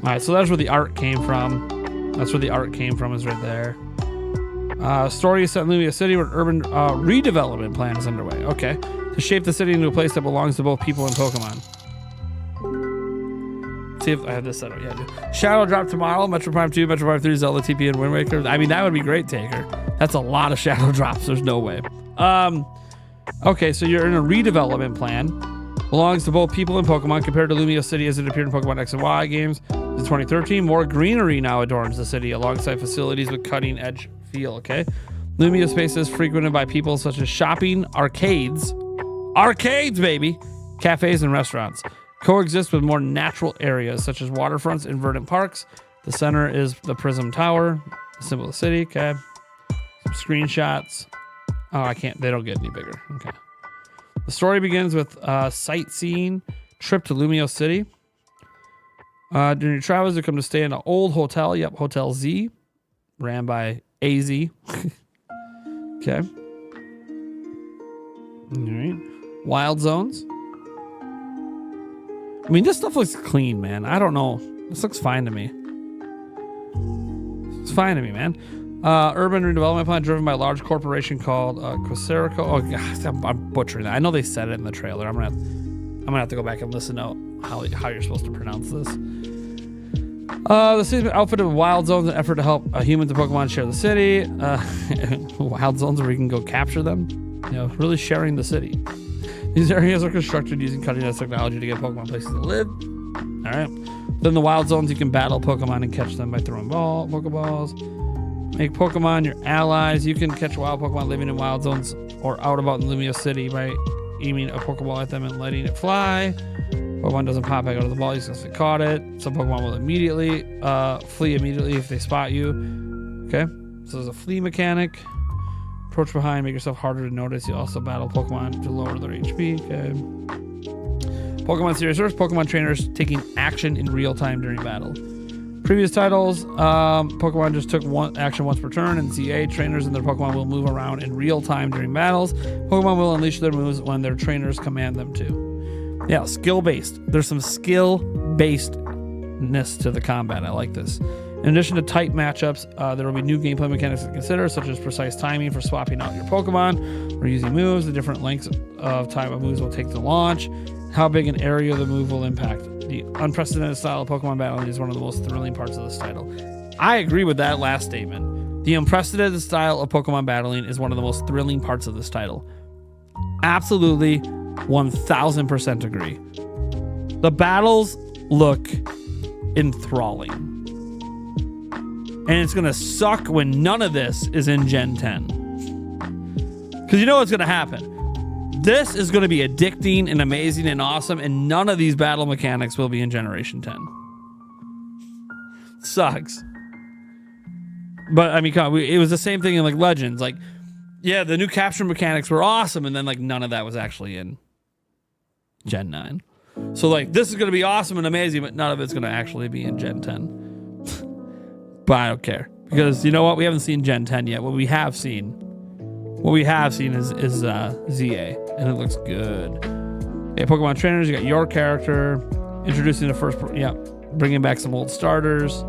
right, so that's where the art came from. That's where the art came from, is right there. Story is set in Lumia City where an urban redevelopment plan is underway. Okay. To shape the city into a place that belongs to both people and Pokemon. See if I have this set up. Yeah, I do. Shadow drop tomorrow. Metro Prime 2, Metro Prime 3, Zelda TP, and Wind Waker. I mean, that would be great, Taker. That's a lot of shadow drops. There's no way. Okay, so you're in a redevelopment plan. Belongs to both people and Pokemon compared to Lumia City as it appeared in Pokemon X and Y games in 2013. More greenery now adorns the city alongside facilities with cutting edge feel, okay? Lumia spaces frequented by people such as shopping, arcades, baby, cafes, and restaurants. Coexist with more natural areas such as waterfronts and verdant parks. The center is the Prism Tower, the symbol of the city, okay? Some screenshots. Oh, I can't, they don't get any bigger, okay. The story begins with sightseeing trip to Lumio City. During your travels, you come to stay in an old hotel. Yep, Hotel Z, ran by AZ. Okay. All right. Wild zones. I mean, this stuff looks clean, man. I don't know. This looks fine to me. It's fine to me, man. Urban redevelopment plan driven by a large corporation called Quasarico. Oh, God, I'm butchering that. I know they said it in the trailer. I'm gonna have to go back and listen to how you're supposed to pronounce this. The city's outfitted with wild zones in an effort to help humans and Pokemon share the city. Wild zones where you can go capture them. You know, really sharing the city. These areas are constructed using cutting-edge technology to get Pokemon places to live. All right. Then the wild zones, you can battle Pokemon and catch them by throwing Pokeballs. Make Pokemon your allies. You can catch wild Pokemon living in wild zones or out about in Lumia City by aiming a Pokeball at them and letting it fly. Pokemon doesn't pop back out of the ball. You just caught it. Some Pokemon will immediately flee immediately if they spot you. Okay. So there's a flee mechanic. Approach behind, make yourself harder to notice. You also battle Pokemon to lower their HP. Okay. Pokemon Series Earth, Pokemon trainers taking action in real time during battle. Previous titles, Pokemon just took action once per turn, and ZA trainers and their Pokemon will move around in real time during battles. Pokemon will unleash their moves when their trainers command them to. Yeah, skill-based. There's some skill-basedness to the combat. I like this. In addition to type matchups, there will be new gameplay mechanics to consider, such as precise timing for swapping out your Pokemon or using moves, the different lengths of time a moves will take to launch, how big an area the move will impact. The unprecedented style of Pokemon battling is one of the most thrilling parts of this title. I agree with that last statement. The unprecedented style of Pokemon battling is one of the most thrilling parts of this title. Absolutely, 1000% agree. The battles look enthralling. And it's going to suck when none of this is in Gen 10. Because you know what's going to happen. This is going to be addicting and amazing and awesome, and none of these battle mechanics will be in Generation 10. Sucks. But, I mean, it was the same thing in, like, Legends. Like, yeah, the new capture mechanics were awesome, and then, like, none of that was actually in Gen 9. So, like, this is going to be awesome and amazing, but none of it's going to actually be in Gen 10. But I don't care, because you know what? We haven't seen Gen 10 yet. What we have seen is ZA, and it looks good. Okay, Pokemon trainers, you got your character, introducing the first, bringing back some old starters.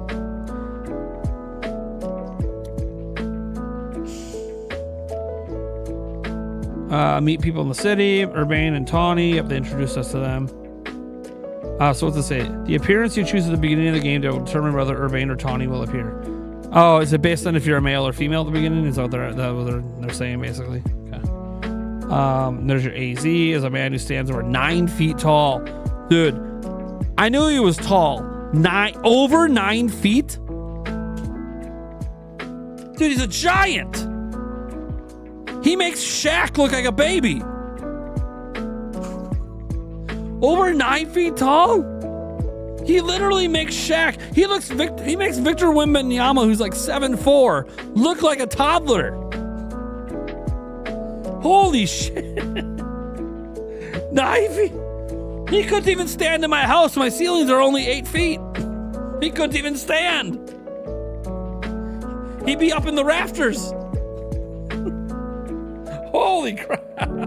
Meet people in the city, Urbane and Tawny. Yep, they introduced us to them. So what's it say? The appearance you choose at the beginning of the game to determine whether Urbane or Tawny will appear. Oh, is it based on if you're a male or female at the beginning? Is that what they're saying, basically? Okay. There's your AZ, is a man who stands over 9 feet tall. Dude, I knew he was tall. Over 9 feet? Dude, he's a giant. He makes Shaq look like a baby. Over 9 feet tall? He literally makes Shaq. He makes Victor Wembanyama, who's like 7'4", look like a toddler. Holy shit. 9 feet. He couldn't even stand in my house. My ceilings are only 8 feet. He couldn't even stand. He'd be up in the rafters. Holy crap.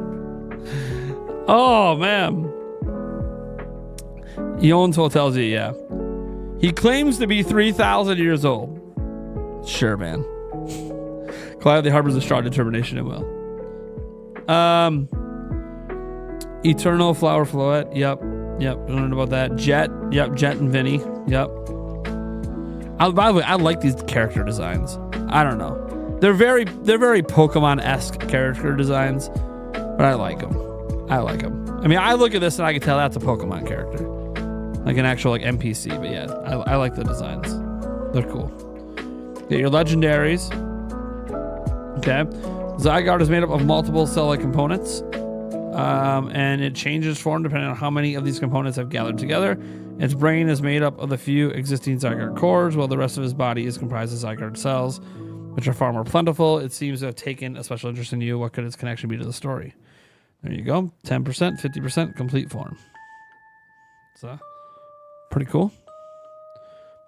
Oh, man. He owns hotels, yeah. He claims to be 3,000 years old. Sure, man. Quietly harbors a strong determination and will. Eternal Flower Floette. Yep. We learned about that. Jet. Yep. Jet and Vinny. Yep. By the way, I like these character designs. I don't know. They're very Pokemon-esque character designs, but I like them. I mean, I look at this and I can tell that's a Pokemon character. Like an actual like NPC, but yeah, I like the designs. They're cool. Get your legendaries. Okay. Zygarde is made up of multiple cell-like components. And it changes form depending on how many of these components have gathered together. Its brain is made up of the few existing Zygarde cores, while the rest of his body is comprised of Zygarde cells, which are far more plentiful. It seems to have taken a special interest in you. What could its connection be to the story? There you go. 10%, 50% complete form. So, pretty cool.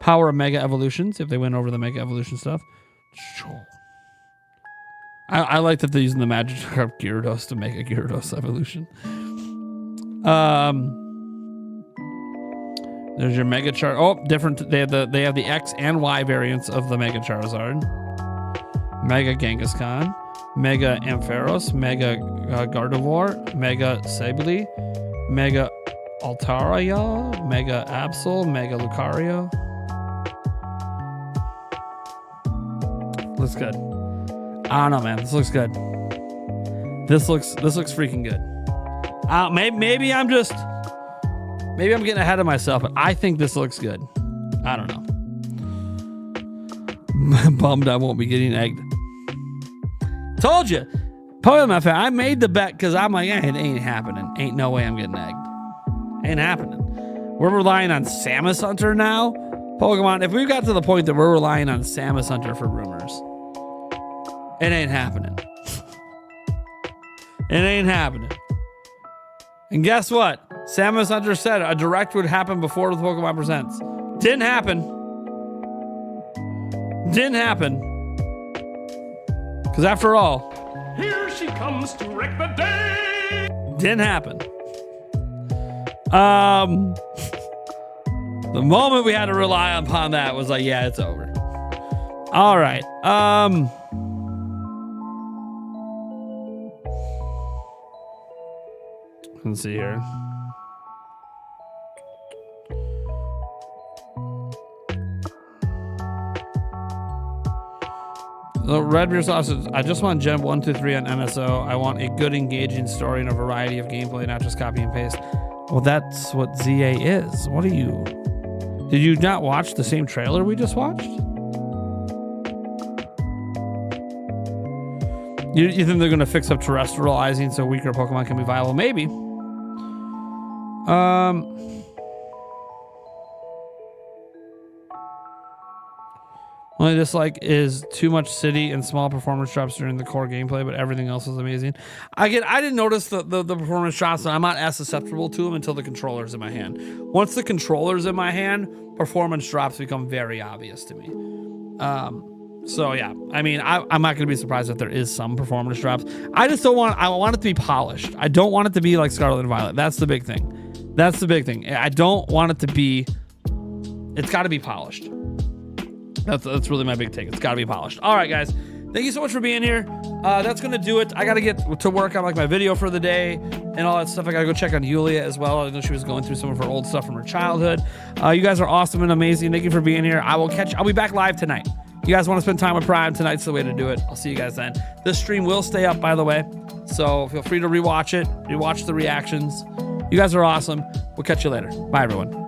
Power of Mega Evolutions, if they went over the Mega Evolution stuff. I like that they're using the Magikarp Gyarados to make a Gyarados evolution. There's your Mega Char. Oh, different. They have the X and Y variants of the Mega Charizard. Mega Kangaskhan, Mega Ampharos, Mega Gardevoir, Mega Sableye, Mega Altaria, Mega Absol, Mega Lucario. Looks good. I don't know, man. This looks good. This looks freaking good. Maybe I'm getting ahead of myself, but I think this looks good. I don't know. Bummed I won't be getting egged. Told you. Pokemon fan, I made the bet because I'm like, it ain't happening. Ain't no way I'm getting egged. Ain't happening. We're relying on Samus Hunter now. Pokemon, if we got to the point that we're relying on Samus Hunter for rumors, it ain't happening. It ain't happening. And guess what? Samus Hunter said a direct would happen before the Pokemon Presents. Didn't happen. Didn't happen. Because after all, Here she comes to wreck the day. didn't happen. The moment we had to rely upon that was like, yeah, it's over. All right. Let's see here. Red Beer Sausage, I just want Gen 1, 2, 3 on NSO. I want a good, engaging story and a variety of gameplay, not just copy and paste. Well, that's what ZA is. What are you? Did you not watch the same trailer we just watched? You think they're going to fix up terrestrializing so weaker Pokemon can be viable? Maybe. Only dislike is too much city and small performance drops during the core gameplay, but everything else is amazing. Again, I didn't notice the performance drops, and I'm not as susceptible to them until the controller's in my hand. Once the controller's in my hand, performance drops become very obvious to me. So yeah, I mean, I'm not going to be surprised if there is some performance drops. I just don't want, I want it to be polished. I don't want it to be like Scarlet and Violet. That's the big thing. That's the big thing. I don't want it to be, it's got to be polished. That's really my big take. It's got to be polished. All right, guys. Thank you so much for being here. That's going to do it. I got to get to work on like my video for the day and all that stuff. I got to go check on Yulia as well. I know she was going through some of her old stuff from her childhood. You guys are awesome and amazing. Thank you for being here. I'll be back live tonight. You guys want to spend time with Prime? Tonight's the way to do it. I'll see you guys then. This stream will stay up, by the way. So feel free to rewatch it. Rewatch the reactions. You guys are awesome. We'll catch you later. Bye, everyone.